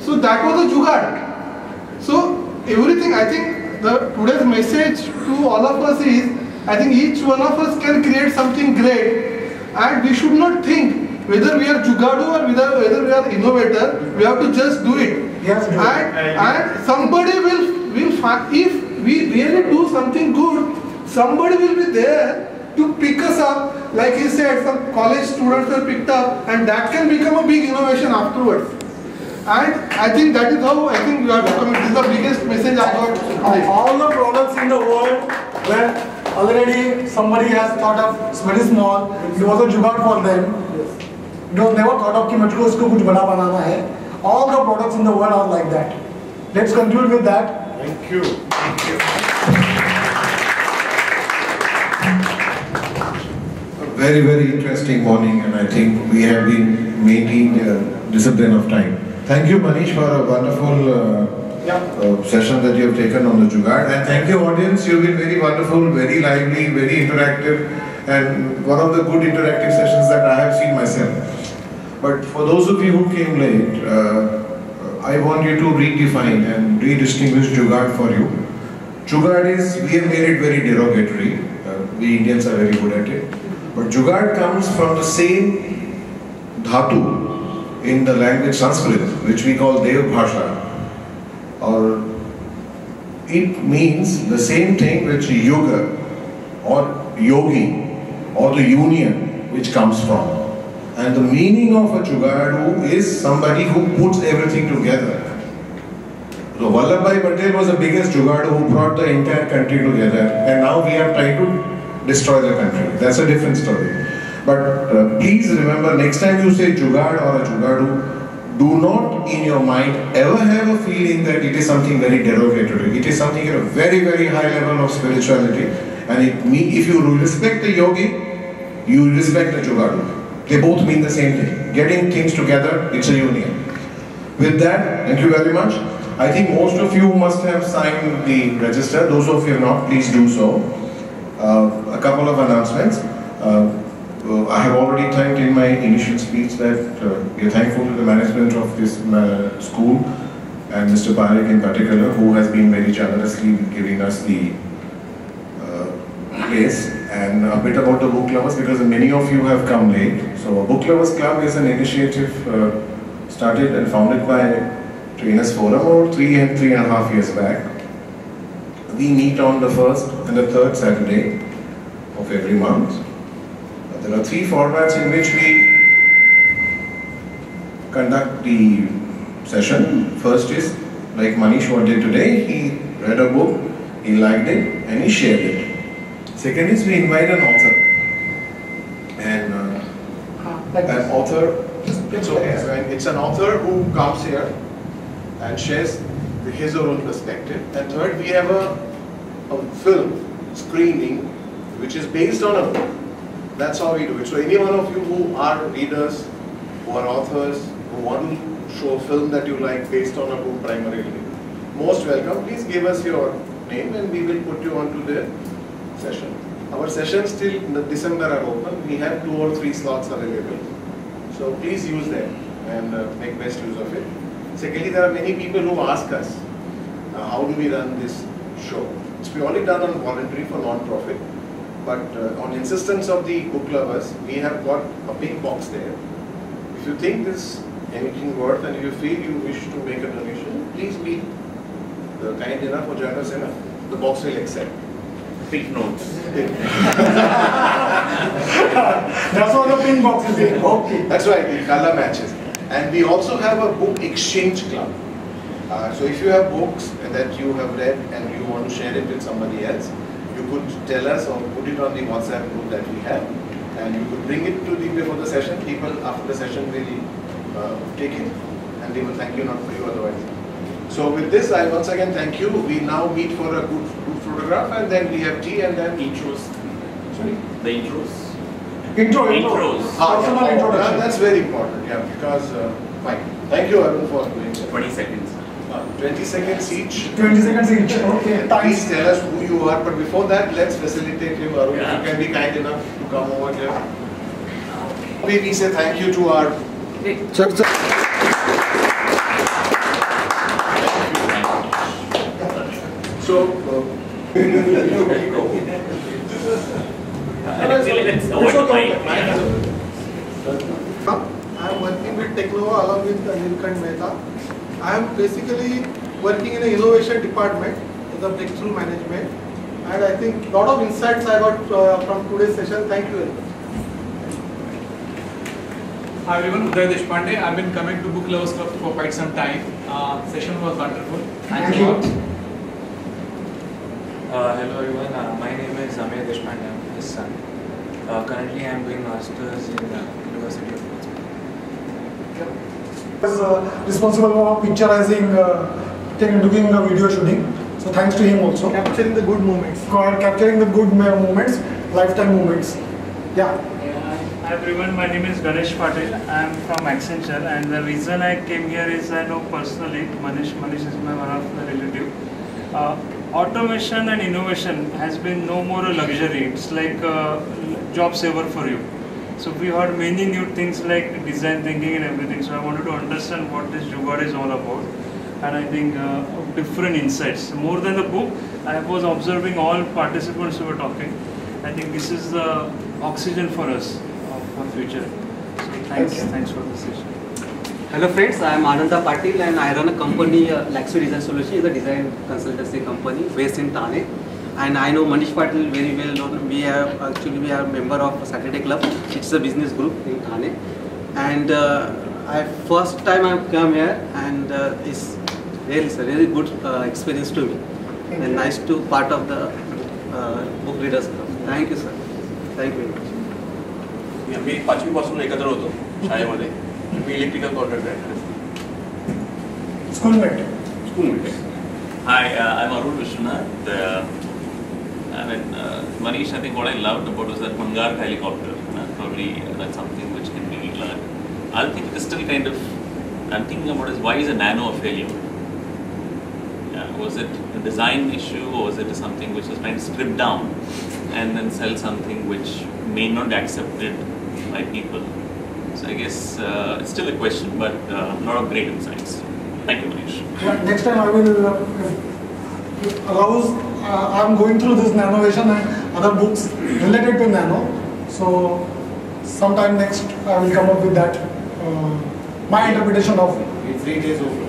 So that was a Jugaad. So everything, I think today's message to all of us is, I think each one of us can create something great, and we should not think whether we are Jugaadu or whether we are innovator. We have to just do it. Yes, and somebody will find, if we really do something good, somebody will be there to pick us up. Like he said, some college students were picked up, and that can become a big innovation afterwards. And I think that is how I think we have to come. This is the biggest message I got today. All the products in the world where already somebody has thought of, it's very small, it was a Jugaad for them. It was never thought of कि मुझको इसको कुछ बड़ा बनाना है. All the products in the world are like that. Let's conclude with that. Thank you. Thank you. A very, very interesting morning, and I think we have been maintaining discipline of time. Thank you, Manish, for a wonderful session that you have taken on the Jugaad. And thank you, audience. You've been very wonderful, very lively, very interactive, and one of the good interactive sessions that I have seen myself. But for those of you who came late, I want you to redefine and redistinguish Jugaad for you. Jugaad is, we have made it very derogatory. We Indians are very good at it. But Jugaad comes from the same dhatu in the language Sanskrit, which we call Dev Bhasha. Or it means the same thing which Yuga or Yogi or the union which comes from. And the meaning of a Jugaadu is somebody who puts everything together. So Vallabhbhai Patel was the biggest Jugaadu who brought the entire country together, and now we are trying to destroy the country. That's a different story. But please remember, next time you say Jugaad or a Jugaadu, do not in your mind ever have a feeling that it is something very derogatory. It is something at a very, very high level of spirituality. And if you respect the yogi, you respect the Jugaadu. They both mean the same thing. Getting things together, it's a union. With that, thank you very much. I think most of you must have signed the register. Those of you have not, please do so. A couple of announcements. I have already thanked in my initial speech that we are thankful to the management of this school and Mr. Parekh in particular, who has been very generously giving us the place. And a bit about the book lovers, because many of you have come late. So Book Lovers Club is an initiative started and founded by Trainers Forum about 3.5 years back. We meet on the first and the third Saturday of every month. There are 3 formats in which we conduct the session. First is, like Manish what did today, he read a book, he liked it, and he shared it. Second is, we invite an author. And an author, it's an author who comes here and shares his or her own perspective. And third, we have a film screening which is based on a book. That's how we do it. So any one of you who are readers, who are authors, who want to show a film that you like based on a book primarily, most welcome. Please give us your name and we will put you onto the session. Our sessions till December are open. We have 2 or 3 slots available. So please use them and make best use of it. Secondly, there are many people who ask us, how do we run this show? It's purely done on voluntary for non-profit, but on insistence of the book lovers, we have got a big box there. If you think this anything worth and you feel you wish to make a donation, please be kind enough or generous enough. The box will accept. Pink notes. That's what the pink box is in. Okay. That's right, the color matches. And we also have a book exchange club. So if you have books that you have read and you want to share it with somebody else, you could tell us or put it on the WhatsApp group that we have, and you could bring it to the before the session. People after the session will take it and they will thank you, not for you otherwise. So with this, I once again thank you. We now meet for a good photograph and then we have tea and then intros. Sorry? The intros. Intros. Personal introduction. That's very important, yeah, because, fine. Thank you, Arun, for doing that. 20 seconds. 20 seconds each. 20 seconds each, okay. Please tell us who you are, but before that, let's facilitate him, Arun. Yeah. If you can be kind enough to come over here. We say thank you to our... So, I am working with Technova along with Nilkant Mehta. I am basically working in an innovation department as a breakthrough management, and I think a lot of insights I got from today's session. Thank you very much. Hi everyone, Uday Deshpande. I've been coming to Book Lovers Club for quite some time. Session was wonderful. Thank you. Hello everyone, my name is Amir Deshpande, I'm his son. Currently I am doing masters in the University of Was responsible for picturizing, doing the video shooting. So thanks to him also. Capturing the good moments. Capturing the good moments, lifetime moments. Yeah. Hi everyone, my name is Ganesh Patil. I am from Accenture, and the reason I came here is I know personally Manish is my one of the relative. Automation and innovation has been no more a luxury. It's like a job saver for you. So we heard many new things like design thinking and everything. So I wanted to understand what this Jugaad is all about. And I think different insights. More than the book, I was observing all participants who were talking. I think this is the oxygen for us for future. So thanks for the session. Hello friends, I am Ananda Patil and I run a company, Laxmi Design Solution, is a design consultancy company based in Thane. And I know Manish Patil very well known. We are a member of Saturday Club, which is a business group in Thane. And first time I've come here, and it's really good experience to me. And nice to part of the book readers club. Thank you sir. Thank you very much. मी 5वी पासून एकत्र होतो शाळेमध्ये. मी electrical contractor आहे. Schoolmate. Hi, I'm Arun Vishwanath. Manish, I think what I loved about was that Mangar helicopter. Probably that's something which can be learned. I think it is still kind of, I'm thinking about is why is a nano a failure? Was it a design issue, or was it something which was trying to strip down and then sell something which may not be accepted by people? So I guess it's still a question, but a lot of great insights. Thank you, Manish. Yeah, next time I will I'm going through this Nanovation and other books related to Nano. So sometime next I will come up with that, my interpretation of it. In 3 days over.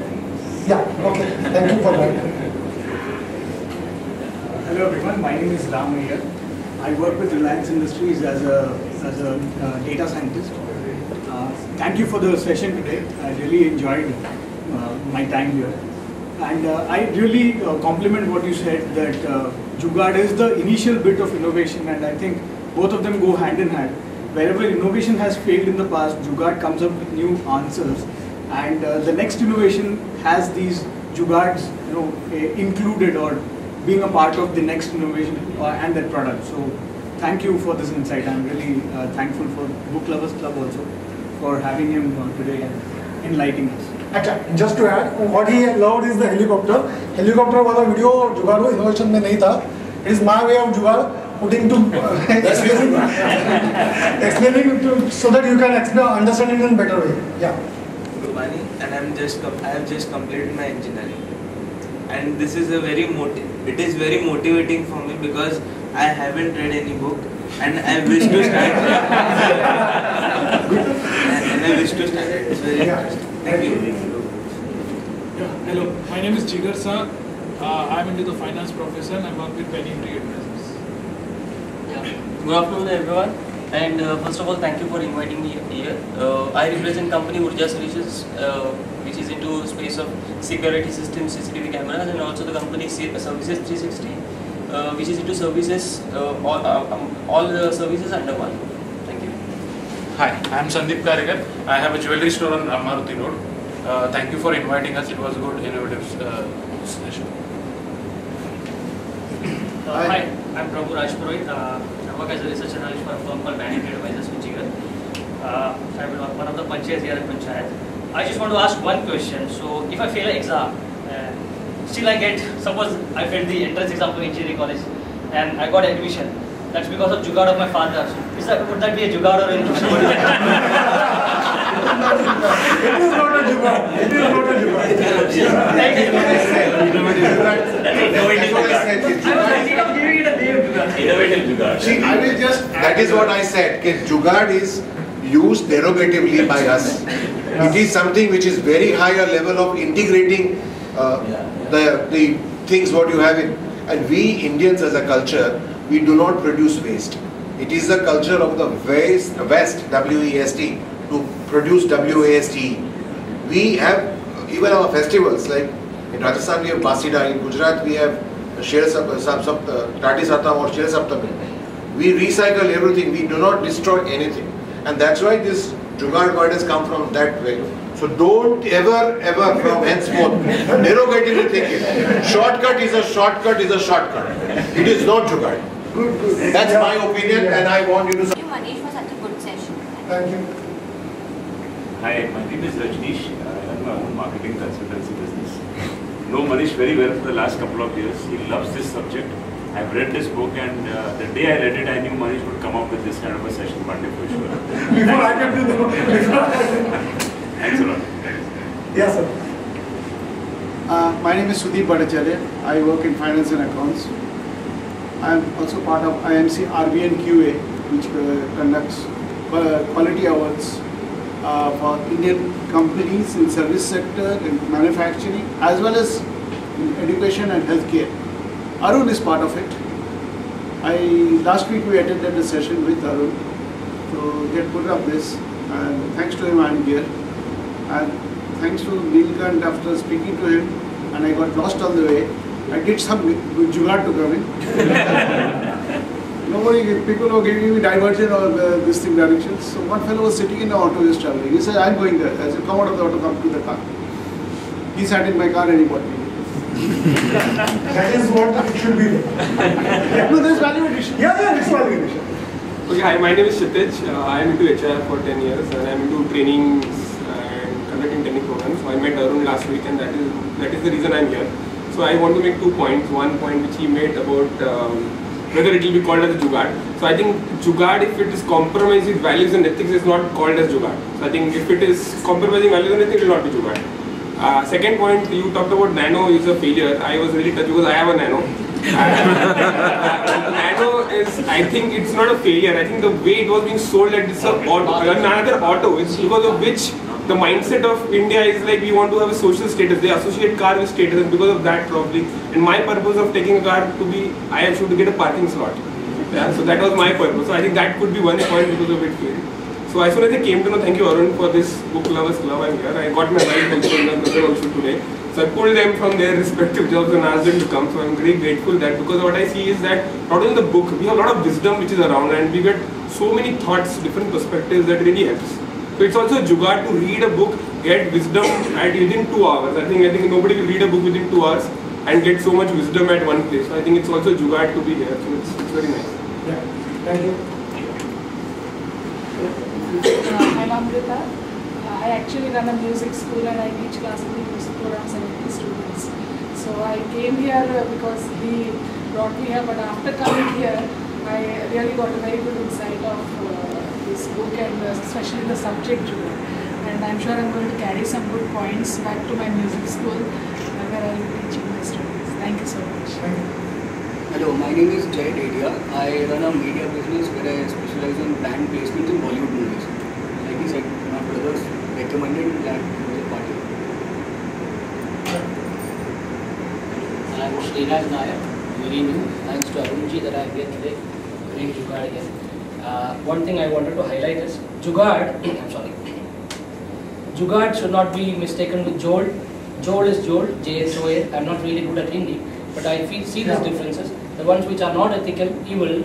Yeah, okay. Thank you for that. Hello everyone, my name is Ram here. I work with Reliance Industries as a data scientist. Thank you for the session today. I really enjoyed my time here. And I really compliment what you said, that Jugaad is the initial bit of innovation, and I think both of them go hand in hand. Wherever innovation has failed in the past, Jugaad comes up with new answers, and the next innovation has these Jugaads, included or being a part of the next innovation and that product. So thank you for this insight. I'm really thankful for Book Lovers Club also for having him today and enlightening us. अच्छा, just to add, what he loved is the helicopter. Helicopter वाला video जुगाड़ वो innovation में नहीं था. It is my way of जुगाड़ putting to explaining to so that you can understand it in a better way. Yeah. Rubani, and I have just completed my engineering, and this is it is very motivating for me because I haven't read any book, and I wish to start. and I wish to start it. It's very interesting. Thank you. Hello, my name is Jigar Sir. I'm into the finance profession. I work with Penny Tree Advisors. Good afternoon, everyone. And first of all, thank you for inviting me here. I represent company Urja Solutions, which is into space of security systems, CCTV cameras, and also the company Services 360, which is into services, all the services under one. Thank you. Hi, I'm Sandeep Karigar. I have a jewelry store on Maruti Road. Thank you for inviting us. It was a good, innovative session. Hi, I'm Prabhu Rajpurohit. I work as a research analyst for a firm called Penny Tree Advisors in Jugaad. I'm one of the panchayats here at Panchayat. I just want to ask one question. So, if I fail an exam, still I get, suppose I failed the entrance exam to engineering college and I got admission. That's because of Jugaad of my father. So, would that be a Jugaad or a It is not a Jugaad. It is not a Jugaad. See, I will just, that is what I said, that Jugaad is used derogatively by us. It is something which is very higher level of integrating the things what you have in. And we Indians as a culture, we do not produce waste. It is the culture of the West, W-E-S-T, to produce W-A-S-T. We have even our festivals, like in Rajasthan we have Basida, in Gujarat we have Tati Satam or Shira Saptami. We recycle everything, we do not destroy anything. And that's why this Jugaad word has come from that value. So don't ever from henceforth derogatively think it. Shortcut is a shortcut is a shortcut. It is not Jugaad. Good. That's my opinion and I want you to... Thank you, Manish, for such a good session. Thank you. Hi, my name is Rajneesh. I run my own marketing consultancy business. Know Manish very well for the last couple of years. He loves this subject. I've read this book and the day I read it, I knew Manish would come up with this kind of a session one day for sure. Before I can do the Thanks a lot. Yes, sir. My name is Sudeep Bhattacharya. I work in finance and accounts. I am also part of IMC RBN QA, which conducts quality awards for Indian companies in service sector, in manufacturing, as well as in education and healthcare. Arun is part of it. Last week we attended a session with Arun to get put up this, and thanks to him I am here. And thanks to Neelkant, after speaking to him, and I got lost on the way. I did some Jugaad to come in. People were giving me diversion or this thing directions. So one fellow was sitting in the auto, just traveling. He said, "I'm going there." I said, "Come out of the auto, come to the car." He sat in my car and he bought me. That is what it should be. No, there's value addition. Yeah, it's value addition. Okay, hi, my name is Kshitij. I am into HR for 10 years and I am into trainings and conducting training programs. So I met Arun last week and that is the reason I am here. So I want to make 2 points. One point which he made about whether it will be called as a Jugaad. So I think Jugaad, if it is compromising values and ethics, is not called as Jugaad. So I think if it is compromising values and ethics, it will not be Jugaad. Second point, you talked about Nano is a failure. I was really touched because I have a Nano. Nano is, I think it's not a failure. I think the way it was being sold at this another auto, it's because of which the mindset of India is like we want to have a social status. They associate car with status, and because of that probably. And my purpose of taking a car to be, I should get a parking slot. Yeah, so that was my purpose. So I think that could be one point because of it failed. So as soon as I came to know, thank you Arun for this book lovers club. I'm here. I got my wife also and my brother also today. So I pulled them from their respective jobs and asked them to come. So I'm very grateful that because what I see is that not only the book, we have a lot of wisdom which is around and we get so many thoughts, different perspectives that really helps. So it's also a Jugaad to read a book, get wisdom within 2 hours. I think nobody will read a book within 2 hours and get so much wisdom at one place. So I think it's also a Jugaad to be here. So it's very nice. Yeah. Thank you. I'm Amrita. I actually run a music school and I teach classical music to around 70 students. So I came here because he brought me here, but after coming here, I really got a very good insight of this book and especially the subject Jugaad. And I'm sure I'm going to carry some good points back to my music school where I'll be teaching my students. Thank you so much. Hello, my name is Jay Dedia. I run a media business where I specialize in brand placement in Bollywood movies. Like he said, my brothers recommended that he was a party. I'm Sriraj Nayak, very new. Thanks to Arunji that I'm here today doing Jugaad again. One thing I wanted to highlight is Jugaad, I'm sorry. Jugaad should not be mistaken with Joel. Joel is Joel, J-S-O-A. I'm not really good at Hindi, but I see these differences. The ones which are not ethical, evil,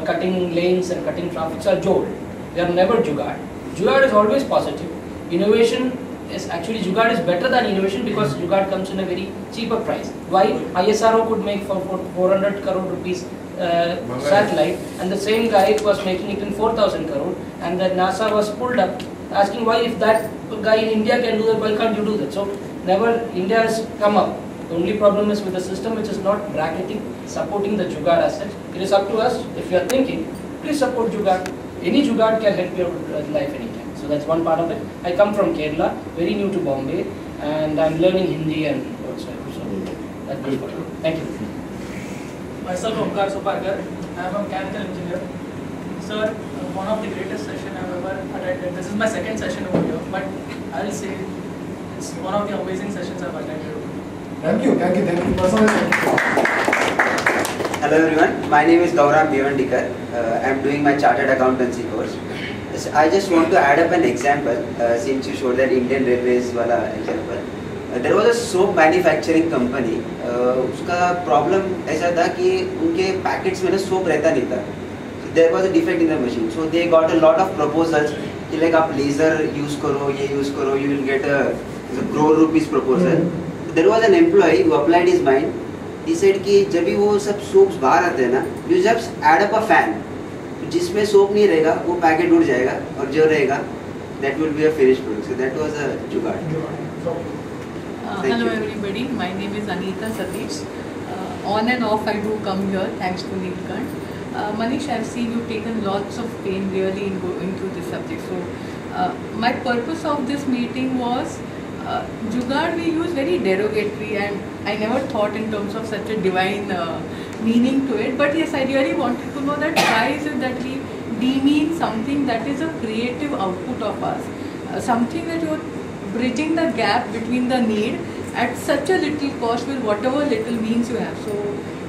cutting lanes and cutting traffic are Joel. They are never Jugaad. Jugaad is always positive. Innovation is actually, Jugaad is better than innovation because Jugaad comes in a very cheaper price. Why? ISRO could make for 400 crore rupees satellite, and the same guy was making it in 4,000 crore, and then NASA was pulled up asking why, if that guy in India can do that, why can't you do that? So never India has come up. The only problem is with the system which is not bracketing, supporting the Jugaad assets. It is up to us. If you are thinking, please support Jugaad. Any Jugaad can help your life anytime. So that's one part of it. I come from Kerala, very new to Bombay, and I'm learning Hindi and whatsoever. So that's good for you. Thank you. Myself, Omkar Soparkar. I am a mechanical engineer. Sir, one of the greatest sessions I've ever attended. This is my second session over here, but I'll say it's one of the amazing sessions I've attended. Thank you. Personally, thank you. Hello everyone, my name is Gaurav Devandikar. I'm doing my chartered accountancy course. I just want to add up an example, since you showed that Indian Railways wala example. There was a soap manufacturing company. उसका problem ऐसा था कि उनके packets में ना soap रहता नहीं था. There was a defect in the machine, so they got a lot of proposals. कि like आप laser use करो, ये use करो, you will get a crore rupees proposal. There was an employee who applied his mind. He said कि जब भी वो सब soaps बाहर आते हैं ना, you just add up a fan. जिसमें soap नहीं रहेगा, वो packet उड़ जाएगा, और जो रहेगा, that will be a finished product. So that was a Jugaad. Hello everybody, my name is Anita Satish. On and off I do come here thanks to Neelkant. Manish, I've seen you taken lots of pain really in going through this subject. So my purpose of this meeting was Jugaad we use very derogatory, and I never thought in terms of such a divine meaning to it. But yes, I really wanted to know that why is it that we demean something that is a creative output of us, something that you're bridging the gap between the need at such a little cost with whatever little means you have. So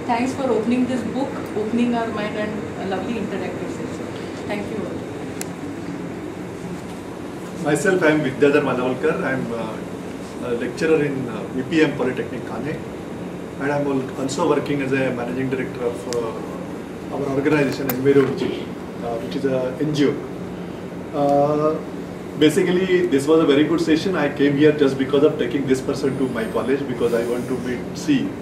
thanks for opening this book, opening our mind, and a lovely interactive session. Thank you all. Myself, I am Vidyadhar Malawalkar. I am a lecturer in VPM Polytechnic Thane, and I am also working as a managing director of our organization Environji, which is a NGO. Basically, this was a very good session. I came here just because of taking this person to my college, because I want to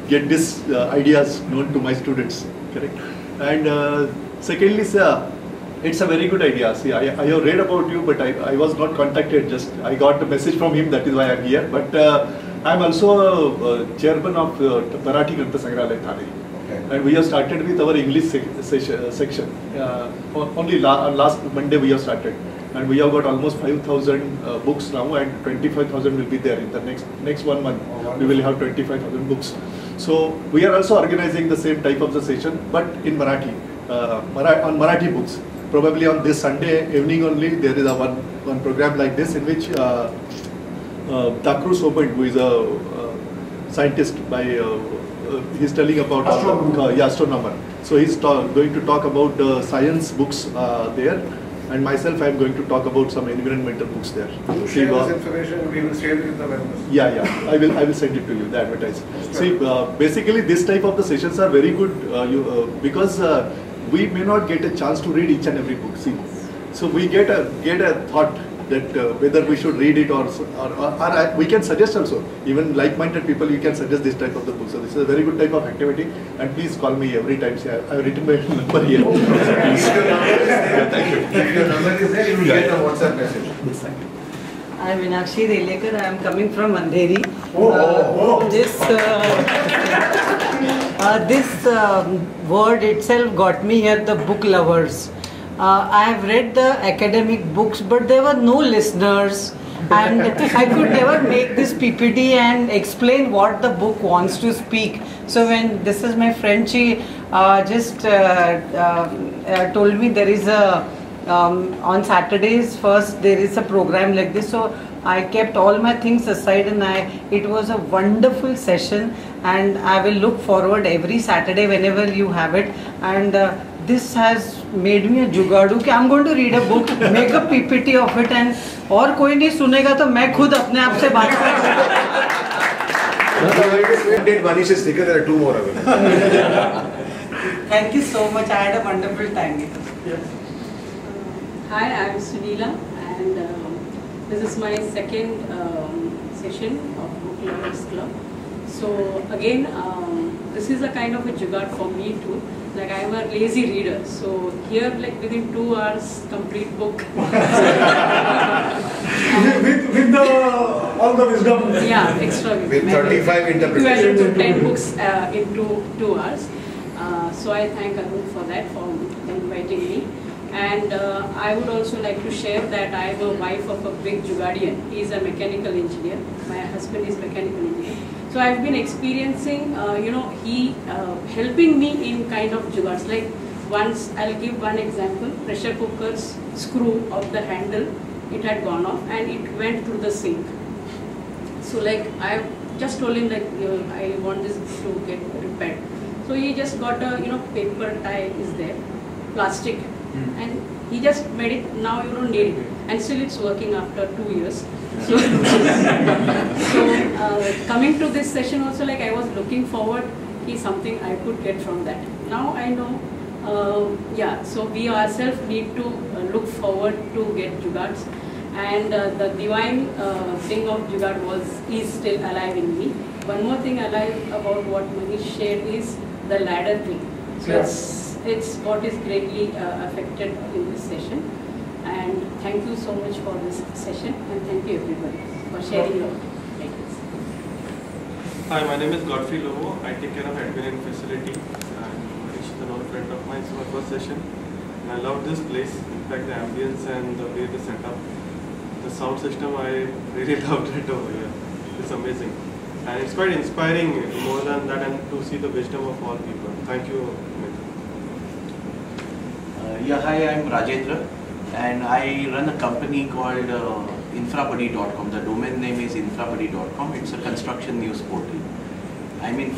get these ideas known to my students, correct? And secondly, sir, it's a very good idea. See, I have read about you, but I was not contacted. Just I got a message from him. That is why I'm here. But I'm also chairman of Marathi Grantha Sangrahalaya Thane. And we have started with our English section. Only last Monday we have started. And we have got almost 5,000 books now, and 25,000 will be there in the next 1 month. We will have 25,000 books. So we are also organizing the same type of the session, but in Marathi, on Marathi books. Probably on this Sunday evening only, there is a one program like this in which Takru Soban, who is a scientist he's telling about astronomer. So he's going to talk about science books there. And myself, I am going to talk about some environmental books there. You share this information, we will share it with the members. Yeah, I will send it to you, the advertise. See, basically this type of the sessions are very good because we may not get a chance to read each and every book. See, so we get a thought that whether we should read it or we can suggest also. Even like-minded people, you can suggest this type of the book. So this is a very good type of activity. And please call me every time. See, I have written my number here. Thank you. If your number is there, you will get a WhatsApp message. Yes, thank you. I'm Meenakshi Relekar. I am coming from Andheri. This word itself got me here, the book lovers. I have read the academic books, but there were no listeners, and I could never make this PPT and explain what the book wants to speak. So when this is my friend, she just told me there is a on Saturdays first there is a program like this, so I kept all my things aside, and it was a wonderful session, and I will look forward every Saturday whenever you have it. And this has made me a जुगाड़ू कि I'm going to read a book, make a PPT of it, and और कोई नहीं सुनेगा तो मैं खुद अपने आप से बात करूँगा. Did Manish's sticker? There are 2 more available. Thank you so much. I had a wonderful time. Hi, I'm Sunila, and this is my second session of Book Lovers Club. So again, this is a kind of a jugaad for me too. Like, I am a lazy reader, so here, like, within 2 hours, complete book. with all the wisdom. Yeah, extra. With 35 interpretations. 12 to 10 books in 2 hours. So I thank Arun for that, for inviting me. And I would also like to share that I am a wife of a big Jugaadian. He is a mechanical engineer. My husband is mechanical engineer. So I've been experiencing, he helping me in kind of jugaads. Like, once, I'll give one example. Pressure cooker's screw of the handle, it had gone off and it went through the sink. So like, I just told him that I want this to get repaired. So he just got a paper tie is there, plastic, and he just made it. Now you don't need it, and still it's working after 2 years. So, coming to this session also, like, I was looking forward is something I could get from that. Now I know, so we ourselves need to look forward to get jugaads, and the divine thing of jugaad is still alive in me. One more thing alive about what Manish shared is the ladder thing. So it's what is greatly affected in this session. And thank you so much for this session, and thank you everybody for sharing your ideas. Hi, my name is Godfrey Lobo. I take care of admin and facility. And Manish is an old friend of mine. It's my first session. And I love this place. In fact, the ambience and the way they set up. The sound system, I really loved it over here. It's amazing. And it's quite inspiring more than that, and to see the wisdom of all people. Thank you. Hi, I'm Rajendra, and I run a company called infrabuddy.com. The domain name is infrabuddy.com. It's a construction news portal.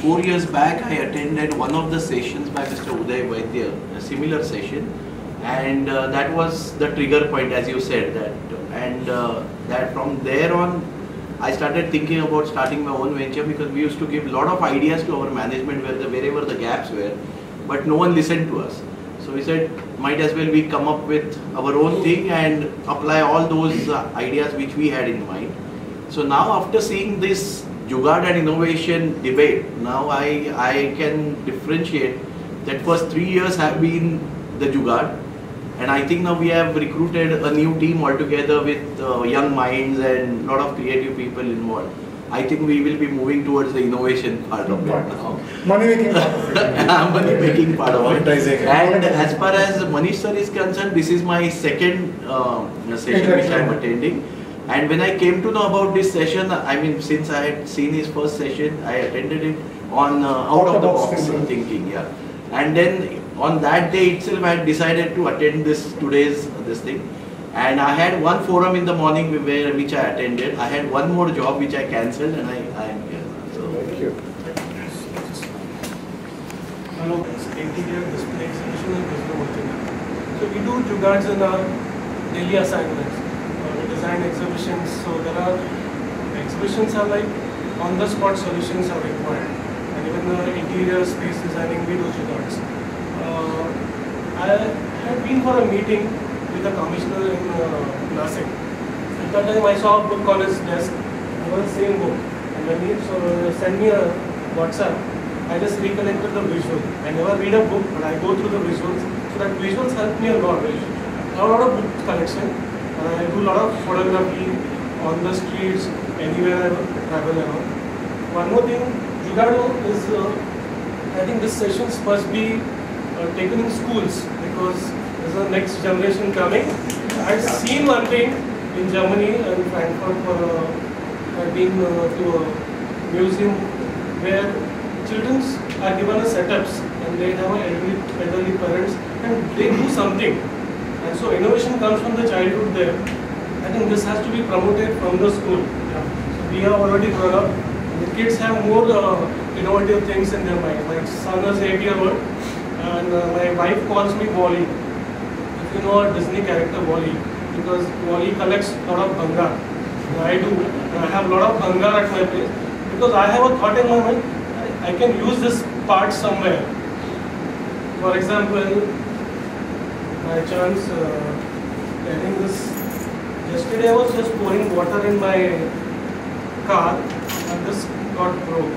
4 years back, I attended one of the sessions by Mr. Uday Vaidya, a similar session, and that was the trigger point, as you said. That from there on, I started thinking about starting my own venture, because we used to give a lot of ideas to our management wherever the gaps were, but no one listened to us. So we said, might as well we come up with our own thing and apply all those ideas which we had in mind. So now, after seeing this Jugaad and innovation debate, now I can differentiate that first 3 years have been the Jugaad, and I think now we have recruited a new team altogether with young minds and a lot of creative people involved. I think we will be moving towards the innovation part of it now. Money-making part of it. Money-making part of it. And as far as Manish sir is concerned, this is my second session which I am attending. And when I came to know about this session, since I had seen his first session, I attended it on out of the box thinking, And then on that day itself, I had decided to attend this thing. And I had one forum in the morning which I attended. I had one more job which I cancelled, and I am here. So thank you. Hello, interior display exhibition and wisdom working. So we do jugaads in our daily assignments. We design exhibitions. So there are exhibitions are like on-the-spot solutions are required, and even the interior space designing we do jugaads. I had been for a meeting with the commissioner in Nasik. At that time I saw a book on his desk. It was the same book. And when he sent me a WhatsApp, I just recollected the visual. I never read a book, but I go through the visuals. So that visuals help me a lot. I have a lot of book collection. I do a lot of photography, on the streets, anywhere I travel around. One more thing, Jugaad is, I think this sessions must be taken in schools because there's a next generation coming. I've seen one thing in Germany and Frankfurt. I've been to a museum where children are given a setups and they have elderly parents and they do something. And so innovation comes from the childhood there. I think this has to be promoted from the school. So we have already grown up. The kids have more innovative things in their mind. My son is 8-year-old and my wife calls me Wally. If you know a Disney character Wally, because Wally collects a lot of bangar. I do. I have a lot of bangar at my place because I have a thought in my mind, I can use this part somewhere. For example, my chance telling this. Yesterday I was just pouring water in my car and this got broke.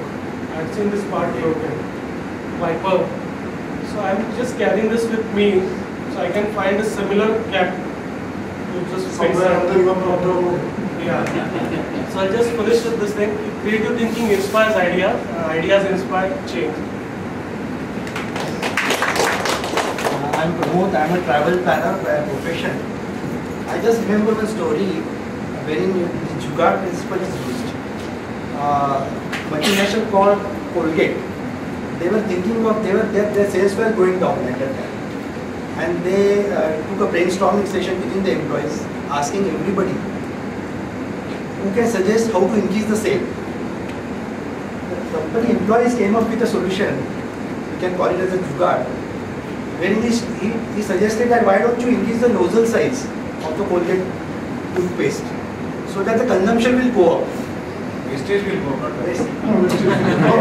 I had seen this part broken. Wiper. So I'm just carrying this with me so I can find a similar cap to just somewhere under your problem. Yeah. So I just finished with this thing. Creative thinking inspires ideas. Ideas inspire change. I'm Pramod. I'm a travel planner by profession. I just remember one story wherein the Jugaad principle is used. Multinational called Colgate. They were thinking of their sales were going down at that time, and they took a brainstorming session within the employees, asking everybody who can suggest how to increase the sale. The company employees came up with a solution. We can call it as a Jugaad. When he suggested that why don't you increase the nozzle size of the Colgate toothpaste so that the consumption will go up. Wastage will go up, not wastage. No, wastage will go up.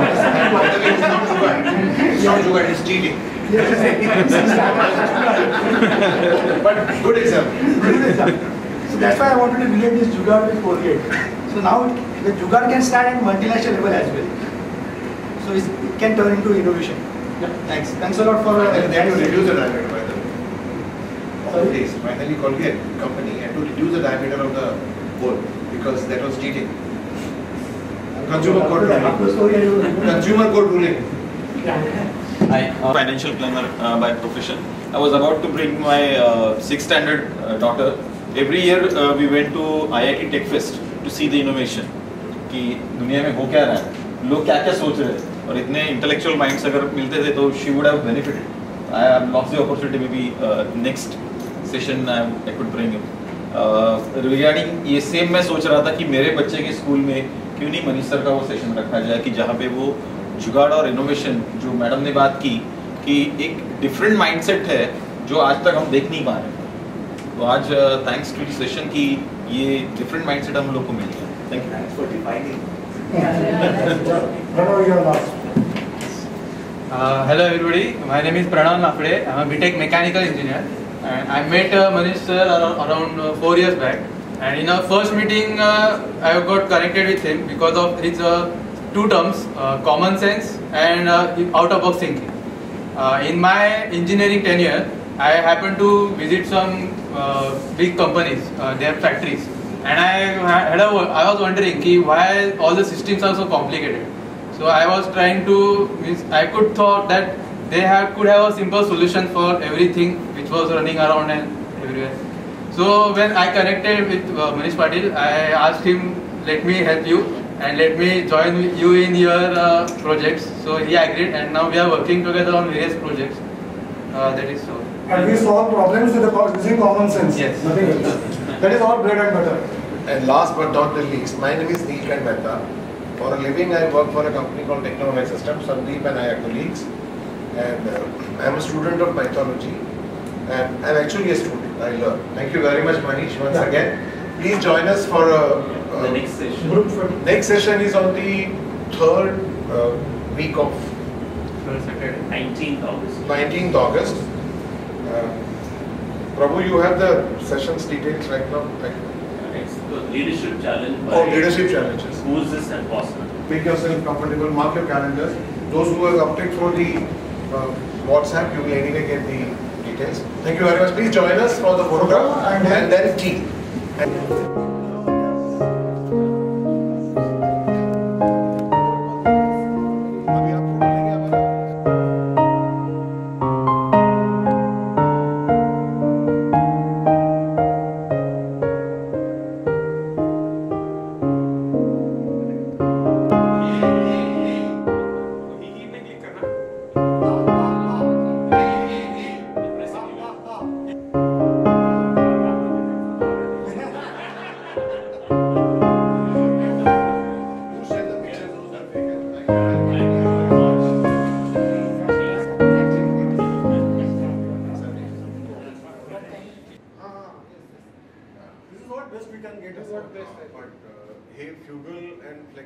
By the way, it's not Jugaad. It's not Jugaad, it's cheating. But good example. Good example. So that's why I wanted to relate this Jugaad with Colgate. So now the Jugaad can stand at multinational level as well. So it can turn into innovation. Yeah, thanks. Thanks a lot for then you reduce the diameter by the way. Nowadays, finally Colgate company had to reduce the diameter of the bowl because that was cheating. Consumer court ruling. Consumer court ruling. I'm a financial planner by profession. I was about to bring my 6th standard daughter. Every year we went to IIT Tech Fest to see the innovation. कि दुनिया में हो क्या रहा है, लोग क्या क्या सोच रहे हैं, और इतने intellectual minds अगर मिलते थे तो she would have benefited. I have lost the opportunity. Maybe next session I could bring you. Regarding ये same मैं सोच रहा था कि मेरे बच्चे के स्कूल में क्यों नहीं मनीष सर का वो सेशन रखा जाए कि जहाँ पे वो जुगाड़ और इनोवेशन जो मैडम ने बात की कि एक डिफरेंट माइंडसेट है जो आज तक हम देख नहीं पा रहे। तो आज थैंक्स टू द सेशन कि ये डिफरेंट माइंडसेट हम लोग को मिल गया। Thank you. Thanks for defining. Hello everybody, my name is Pranav Nafde. I'm a BTech mechanical engineer and I met Manish sir around 4 years back, and in our first meeting I got connected with him because of his two terms, common sense and out of box thinking. In my engineering tenure I happened to visit some big companies, their factories, and I was wondering why all the systems are so complicated. So I was trying to, I could thought that they could have a simple solution for everything which was running around and everywhere. So when I connected with Manish Patil, I asked him, let me help you and let me join you in your projects. So he agreed, and now we are working together on various projects. That is so. And we solve problems using common sense. Yes. Nothing else. That is all bread and butter. And last but not the least, my name is Neelkant Mehta. For a living, I work for a company called Technology Systems. Sandeep and I are colleagues. And I'm a student of mythology. And I'm actually a student. I learn. Thank you very much, Manish, once again. Please join us for the next session. Next session is on the 3rd week of 19th August. 19th August. Prabhu, you have the sessions details right now? It's the leadership challenge. Oh, leadership challenges. Who is this and Boston? Make yourself comfortable, mark your calendars. Those who have opted for the WhatsApp, you will anyway get the details. Thank you very much. Please join us for the photograph and then tea.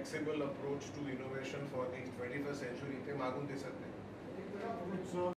flexible approach to innovation for the 21st century ते मागून दिसत नाही.